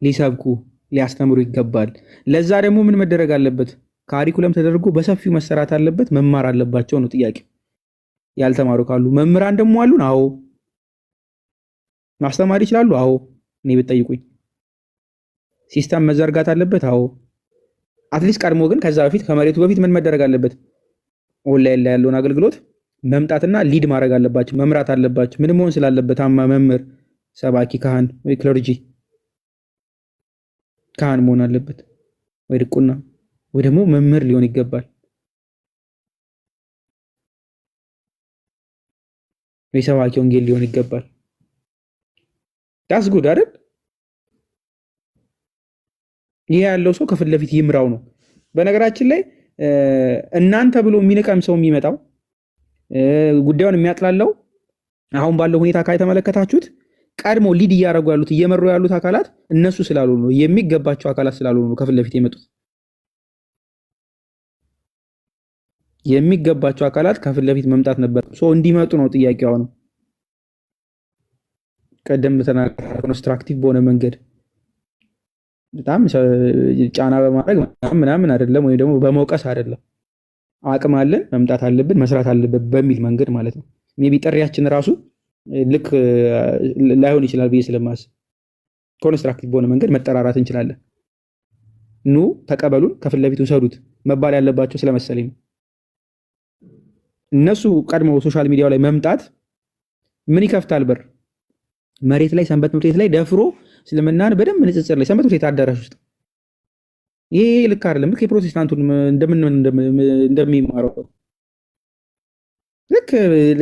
ሊሰብኩ ሊያስተምሩ ይገባል። ለዛ ደግሞ ምን መደረግ አለበት? ካሪኩለም ተደርጎ በሰፊው መሰራት አለበት። መማር አለባቸው ነው ጥያቄ። ያልተማሩ ካሉ መምህራን ደግሞ አሉን። አዎ ማስተማር ይችላሉ። አዎ እኔ ብትጠይቁኝ ሲስተም መዘርጋት አለበት። አዎ አትሊስት ቀድሞ ግን ከዛ በፊት ከመሬቱ በፊት ምን መደረግ አለበት? ኦንላይን ላይ ያለውን አገልግሎት መምጣትና ሊድ ማድረግ አለባቸው፣ መምራት አለባቸው። ምን መሆን ስላለበት መምህር፣ ሰባኪ፣ ካህን ወይ ክለርጂ ካህን መሆን አለበት ወይ ድቁና ወይ ደግሞ መምህር ሊሆን ይገባል ወይ ሰባኪ ወንጌል ሊሆን ይገባል። ዳስ ጉድ አይደል? ይሄ ያለው ሰው ከፊት ለፊት ይምራው ነው። በነገራችን ላይ እናንተ ብሎ የሚነቀም ሰው የሚመጣው ጉዳዩን የሚያጥላለው አሁን ባለው ሁኔታ ከተመለከታችሁት ቀድሞ ሊድ እያደረጉ ያሉት እየመሩ ያሉት አካላት እነሱ ስላልሆኑ ነው፣ የሚገባቸው አካላት ስላልሆኑ ነው ከፊት ለፊት የመጡት። የሚገባቸው አካላት ከፊት ለፊት መምጣት ነበር። እንዲመጡ ነው ጥያቄው። ነው ቀደም ተናገረ ኮንስትራክቲቭ በሆነ መንገድ በጣም ጫና በማድረግ ምናምን አይደለም፣ ወይ ደግሞ በመውቀስ አይደለም። አቅም አለን መምጣት አለብን መስራት አለብን በሚል መንገድ ማለት ነው። ሜቢ ጥሪያችን ራሱ ልክ ላይሆን ይችላል ብዬ ስለማስብ ኮንስትራክቲቭ በሆነ መንገድ መጠራራት እንችላለን። ኑ ተቀበሉን፣ ከፊት ለፊት ውሰዱት መባል ያለባቸው ስለመሰለኝ ነው። እነሱ ቀድሞ ሶሻል ሚዲያው ላይ መምጣት ምን ይከፍታል በር? መሬት ላይ ሰንበት ትምህርት ቤት ላይ ደፍሮ እስልምናን በደንብ ንጽጽር ላይ ሰንበት ትምህርት ቤት አዳራሽ ውስጥ ይሄ ልክ አይደለም። ልክ የፕሮቴስታንቱን እንደሚማረው ልክ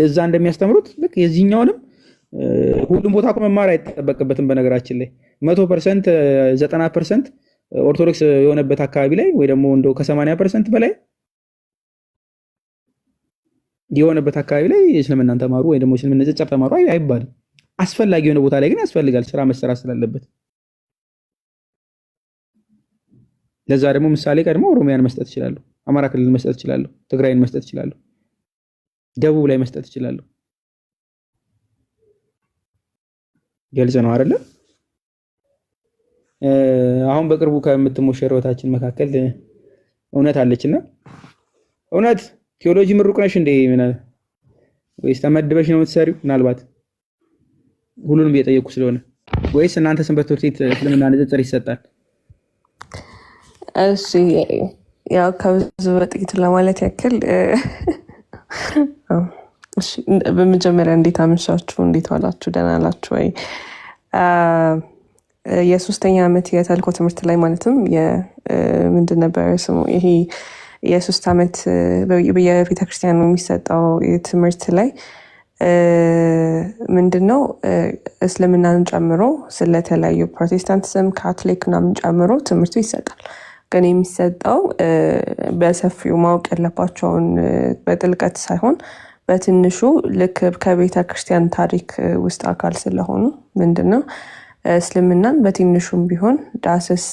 እዛ እንደሚያስተምሩት ልክ የዚህኛውንም ሁሉም ቦታ እኮ መማር አይጠበቅበትም። በነገራችን ላይ 100% 90% ኦርቶዶክስ የሆነበት አካባቢ ላይ ወይ ደግሞ እንደው ከ80% በላይ የሆነበት አካባቢ ላይ እስልምናን ተማሩ ወይ ደግሞ እስልምና ንጽጽር ተማሩ አይባልም። አስፈላጊ የሆነ ቦታ ላይ ግን ያስፈልጋል፣ ስራ መሰራት ስላለበት። ለዛ ደግሞ ምሳሌ ቀድሞ ኦሮሚያን መስጠት ይችላሉ። አማራ ክልል መስጠት እችላለሁ፣ ትግራይን መስጠት እችላለሁ፣ ደቡብ ላይ መስጠት እችላለሁ። ግልጽ ነው አይደለ? አሁን በቅርቡ ከምትሞሸረው እህታችን መካከል እውነት አለችና እውነት ቴዎሎጂ ምሩቅ ነሽ እንዴ? ወይስ ተመድበሽ ነው የምትሰሪው? ምናልባት ሁሉንም እየጠየቁ ስለሆነ ወይስ እናንተ ሰንበት ትምህርት ቤት እስልምና ንጽጽር ይሰጣል? እሺ ያው ከብዙ በጥቂቱ ለማለት ያክል እሺ በመጀመሪያ እንዴት አመሻችሁ? እንዴት ዋላችሁ? ደህና ናችሁ ወይ? የሶስተኛ ዓመት የተልእኮ ትምህርት ላይ ማለትም ምንድን ነበር ስሙ ይሄ የ3 ዓመት የቤተክርስቲያን የሚሰጠው ትምህርት ላይ ምንድነው እስልምናን ጨምሮ ስለተለያዩ ፕሮቴስታንቲዝም፣ ካቶሊክ ምናምን ጨምሮ ትምህርቱ ይሰጣል። ግን የሚሰጠው በሰፊው ማወቅ ያለባቸውን በጥልቀት ሳይሆን በትንሹ ልክ ከቤተ ክርስቲያን ታሪክ ውስጥ አካል ስለሆኑ ምንድነው እስልምናን በትንሹም ቢሆን ዳሰስ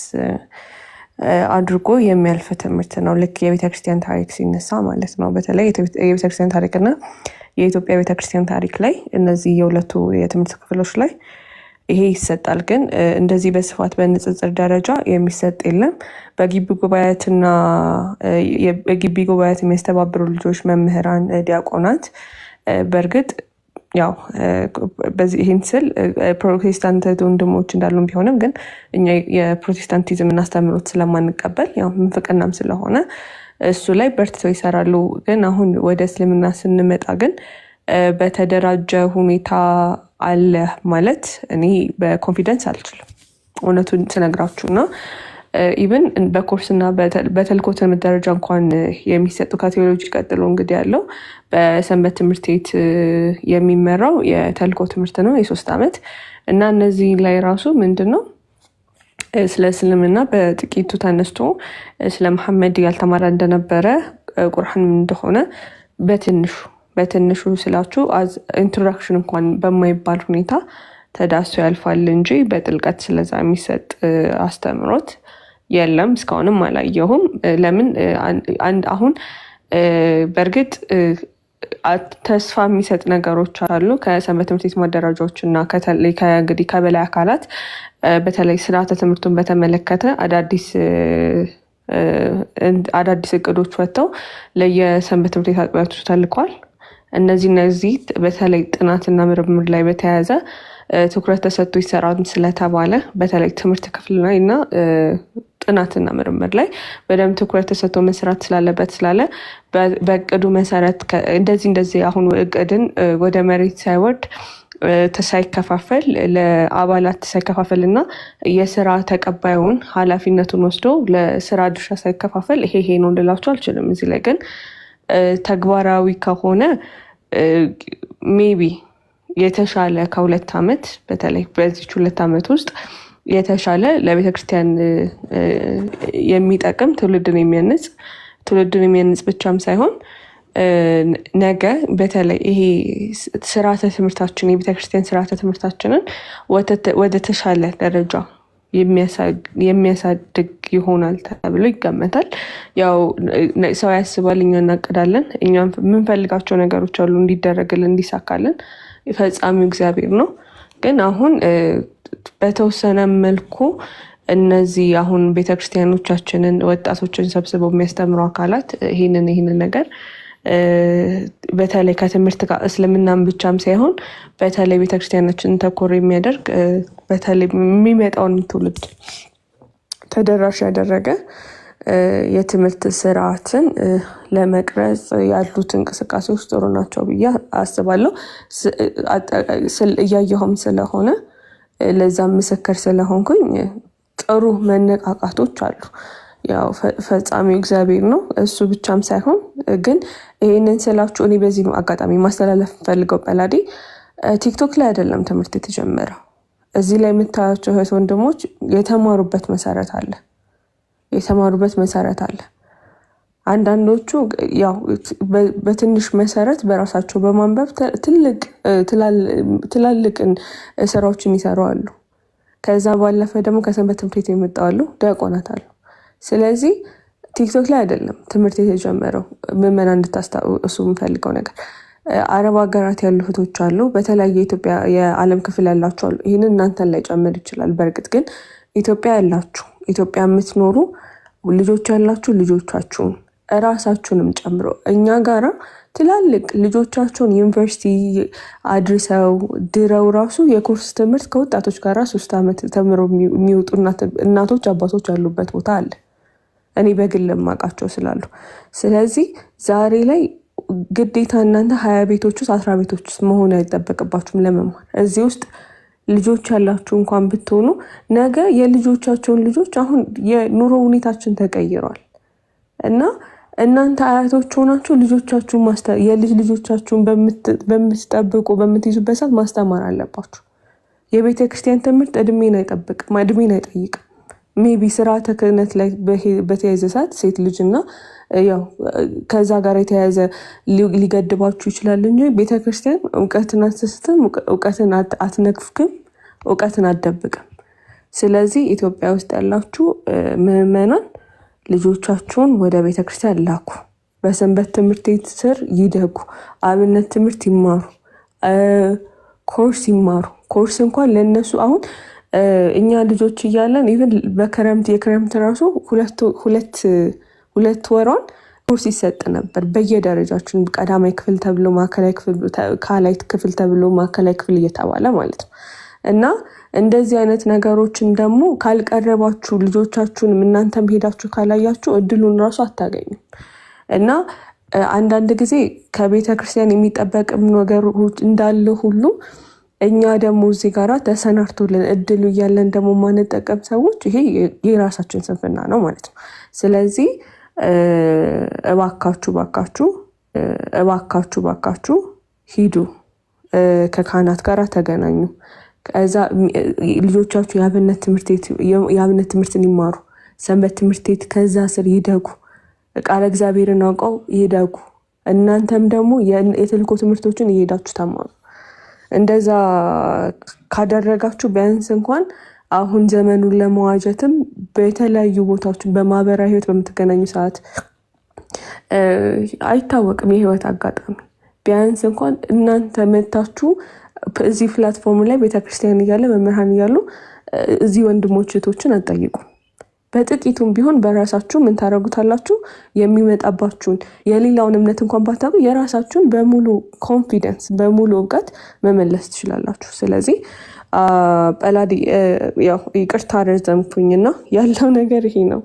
አድርጎ የሚያልፍ ትምህርት ነው። ልክ የቤተ ክርስቲያን ታሪክ ሲነሳ ማለት ነው። በተለይ የቤተ ክርስቲያን ታሪክና የኢትዮጵያ ቤተ ክርስቲያን ታሪክ ላይ እነዚህ የሁለቱ የትምህርት ክፍሎች ላይ ይሄ ይሰጣል። ግን እንደዚህ በስፋት በንጽጽር ደረጃ የሚሰጥ የለም። በግቢ ጉባኤያትና የግቢ ጉባኤያት የሚያስተባብሩ ልጆች፣ መምህራን፣ ዲያቆናት በእርግጥ ያው በዚህ ይሄን ስል ፕሮቴስታንት ወንድሞች እንዳሉም ቢሆንም ግን እኛ የፕሮቴስታንቲዝም እናስተምሮት ስለማንቀበል ያው ምንፍቅናም ስለሆነ እሱ ላይ በርትተው ይሰራሉ። ግን አሁን ወደ እስልምና ስንመጣ ግን በተደራጀ ሁኔታ አለ ማለት እኔ በኮንፊደንስ አልችልም እውነቱን ስነግራችሁና ኢቭን በኮርስና በተልእኮ ትምህርት ደረጃ እንኳን የሚሰጡ ከቴዎሎጂ ቀጥሎ እንግዲህ ያለው በሰንበት ትምህርት ቤት የሚመራው የተልእኮ ትምህርት ነው የ3 ዓመት እና እነዚህ ላይ ራሱ ምንድነው ስለ እስልምና በጥቂቱ ተነስቶ ስለ መሐመድ ያልተማረ እንደነበረ ቁርአን እንደሆነ በትንሹ ስላችሁ ኢንትሮዳክሽን እንኳን በማይባል ሁኔታ ተዳሶ ያልፋል እንጂ በጥልቀት ስለዛ የሚሰጥ አስተምሮት የለም። እስካሁንም አላየሁም። ለምን አሁን በእርግጥ ተስፋ የሚሰጥ ነገሮች አሉ ከሰንበት ትምህርት ቤት ማደራጃዎች እና እንግዲህ ከበላይ አካላት በተለይ ስርዓተ ትምህርቱን በተመለከተ አዳዲስ እቅዶች ወጥተው ለየሰንበት ትምህርት ቤት አጥቢያዎች ተልኳል። እነዚህ በተለይ ጥናትና ምርምር ላይ በተያያዘ ትኩረት ተሰጥቶ ይሰራል ስለተባለ በተለይ ትምህርት ክፍል ላይ እና ጥናትና ምርምር ላይ በደንብ ትኩረት ተሰጥቶ መስራት ስላለበት ስላለ በእቅዱ መሰረት እንደዚህ አሁን እቅድን ወደ መሬት ሳይወርድ ሳይከፋፈል ለአባላት ሳይከፋፈል እና የስራ ተቀባዩን ኃላፊነቱን ወስዶ ለስራ ድርሻ ሳይከፋፈል ይሄ ነው ልላችሁ አልችልም። እዚህ ላይ ግን ተግባራዊ ከሆነ ሜቢ የተሻለ ከ2 ዓመት በተለይ በዚህ 2 ዓመት ውስጥ የተሻለ ለቤተክርስቲያን የሚጠቅም ትውልድን የሚያንጽ ብቻም ሳይሆን ነገ በተለይ ይሄ ስርዓተ ትምህርታችን የቤተክርስቲያን ስርዓተ ትምህርታችንን ወደ ተሻለ ደረጃ የሚያሳድግ ይሆናል ተብሎ ይገመታል። ያው ሰው ያስባል፣ እኛ እናቅዳለን። እኛ የምንፈልጋቸው ነገሮች አሉ እንዲደረግልን እንዲሳካልን፣ ፈጻሚው እግዚአብሔር ነው። ግን አሁን በተወሰነ መልኩ እነዚህ አሁን ቤተክርስቲያኖቻችንን ወጣቶችን ሰብስበው የሚያስተምሩ አካላት ይህንን ነገር በተለይ ከትምህርት ጋር እስልምናን ብቻም ሳይሆን በተለይ ቤተክርስቲያናችንን ተኮር የሚያደርግ በተለይ የሚመጣውን ትውልድ ተደራሽ ያደረገ የትምህርት ስርዓትን ለመቅረጽ ያሉት እንቅስቃሴዎች ጥሩ ናቸው ብዬ አስባለሁ። እያየሁም ስለሆነ ለዛም ምስክር ስለሆንኩኝ ጥሩ መነቃቃቶች አሉ። ያው ፈጻሚው እግዚአብሔር ነው። እሱ ብቻም ሳይሆን ግን ይሄንን ስላችሁ እኔ በዚህ አጋጣሚ ማስተላለፍ ፈልገው በላዲ ቲክቶክ ላይ አይደለም ትምህርት የተጀመረው። እዚህ ላይ የምታያቸው እህት ወንድሞች የተማሩበት መሰረት አለ። አንዳንዶቹ ያው በትንሽ መሰረት በራሳቸው በማንበብ ትላልቅ ስራዎችን ይሰሩ አሉ። ከዛ ባለፈ ደግሞ ከሰንበት ትምህርት ቤት የመጣው አሉ፣ ዲያቆናት አሉ። ስለዚህ ቲክቶክ ላይ አይደለም ትምህርት የተጀመረው። ምዕመናን እንድታስታውሱ የምፈልገው ነገር አረብ ሀገራት ያሉ እህቶች አሉ፣ በተለያየ የኢትዮጵያ የዓለም ክፍል ያላችሁ አሉ። ይህንን እናንተን ላይ ጨምር ይችላል። በእርግጥ ግን ኢትዮጵያ ያላችሁ ኢትዮጵያ የምትኖሩ ልጆች ያላችሁ ልጆቻችሁን እራሳችሁንም ጨምሮ እኛ ጋራ ትላልቅ ልጆቻቸውን ዩኒቨርሲቲ አድርሰው ድረው ራሱ የኮርስ ትምህርት ከወጣቶች ጋር 3 ዓመት ተምረው የሚወጡ እናቶች አባቶች ያሉበት ቦታ አለ። እኔ በግል ማቃቸው ስላሉ። ስለዚህ ዛሬ ላይ ግዴታ እናንተ 20 ቤቶች ውስጥ 10 ቤቶች ውስጥ መሆን አይጠበቅባችሁም ለመማር። እዚህ ውስጥ ልጆች ያላችሁ እንኳን ብትሆኑ ነገ የልጆቻቸውን ልጆች አሁን የኑሮ ሁኔታችን ተቀይሯል እና እናንተ አያቶች ሆናችሁ ልጆቻችሁን የልጅ ልጆቻችሁን በምትጠብቁ በምትይዙበት ሰዓት ማስተማር አለባችሁ። የቤተ ክርስቲያን ትምህርት እድሜን አይጠይቅም። ሜቢ ስርዓተ ክህነት ላይ በተያያዘ ሰዓት ሴት ልጅና ያው ከዛ ጋር የተያያዘ ሊገድባችሁ ይችላል እንጂ ቤተክርስቲያን እውቀትን አትስትም፣ እውቀትን አትነግፍክም፣ እውቀትን አትደብቅም። ስለዚህ ኢትዮጵያ ውስጥ ያላችሁ ምዕመናን ልጆቻችሁን ወደ ቤተክርስቲያን ላኩ። በሰንበት ትምህርት ቤት ስር ይደጉ፣ አብነት ትምህርት ይማሩ፣ ኮርስ ይማሩ። ኮርስ እንኳን ለነሱ አሁን እኛ ልጆች እያለን ኢቭን የክረምት ራሱ ሁለት ወሯን ኮርስ ይሰጥ ነበር በየደረጃችን። ቀዳማይ ክፍል ተብሎ ማዕከላዊ ክፍል፣ ካላይ ክፍል ተብሎ ማዕከላዊ ክፍል እየተባለ ማለት ነው። እና እንደዚህ አይነት ነገሮችን ደግሞ ካልቀረባችሁ ልጆቻችሁንም እናንተም ሄዳችሁ ካላያችሁ እድሉን ራሱ አታገኙም። እና አንዳንድ ጊዜ ከቤተ ክርስቲያን የሚጠበቅም ነገሮች እንዳለ ሁሉ እኛ ደግሞ እዚህ ጋራ ተሰናርቶልን እድሉ እያለን ደግሞ ማንጠቀም ሰዎች ይሄ የራሳችን ስንፍና ነው ማለት ነው። ስለዚህ እባካችሁ ሂዱ፣ ከካህናት ጋር ተገናኙ። ከዛ ልጆቻችሁ የአብነት ትምህርትን ይማሩ፣ ሰንበት ትምህርት ቤት ከዛ ስር ይደጉ፣ ቃለ እግዚአብሔርን አውቀው ይደጉ። እናንተም ደግሞ የተልእኮ ትምህርቶችን እየሄዳችሁ ተማሩ። እንደዛ ካደረጋችሁ ቢያንስ እንኳን አሁን ዘመኑን ለመዋጀትም በተለያዩ ቦታዎችን በማህበራዊ ህይወት በምትገናኙ ሰዓት አይታወቅም የህይወት አጋጣሚ ቢያንስ እንኳን እናንተ መታችሁ እዚህ ፕላትፎርም ላይ ቤተክርስቲያን እያለ መምህራን እያሉ እዚህ ወንድሞች እህቶችን አጠይቁ። በጥቂቱም ቢሆን በራሳችሁ ምን ታረጉታላችሁ? የሚመጣባችሁን የሌላውን እምነት እንኳን ባታውቁ የራሳችሁን በሙሉ ኮንፊደንስ በሙሉ እውቀት መመለስ ትችላላችሁ። ስለዚህ ጳላዲ ያው ይቅርታ ረዘምኩኝና ያለው ነገር ይሄ ነው።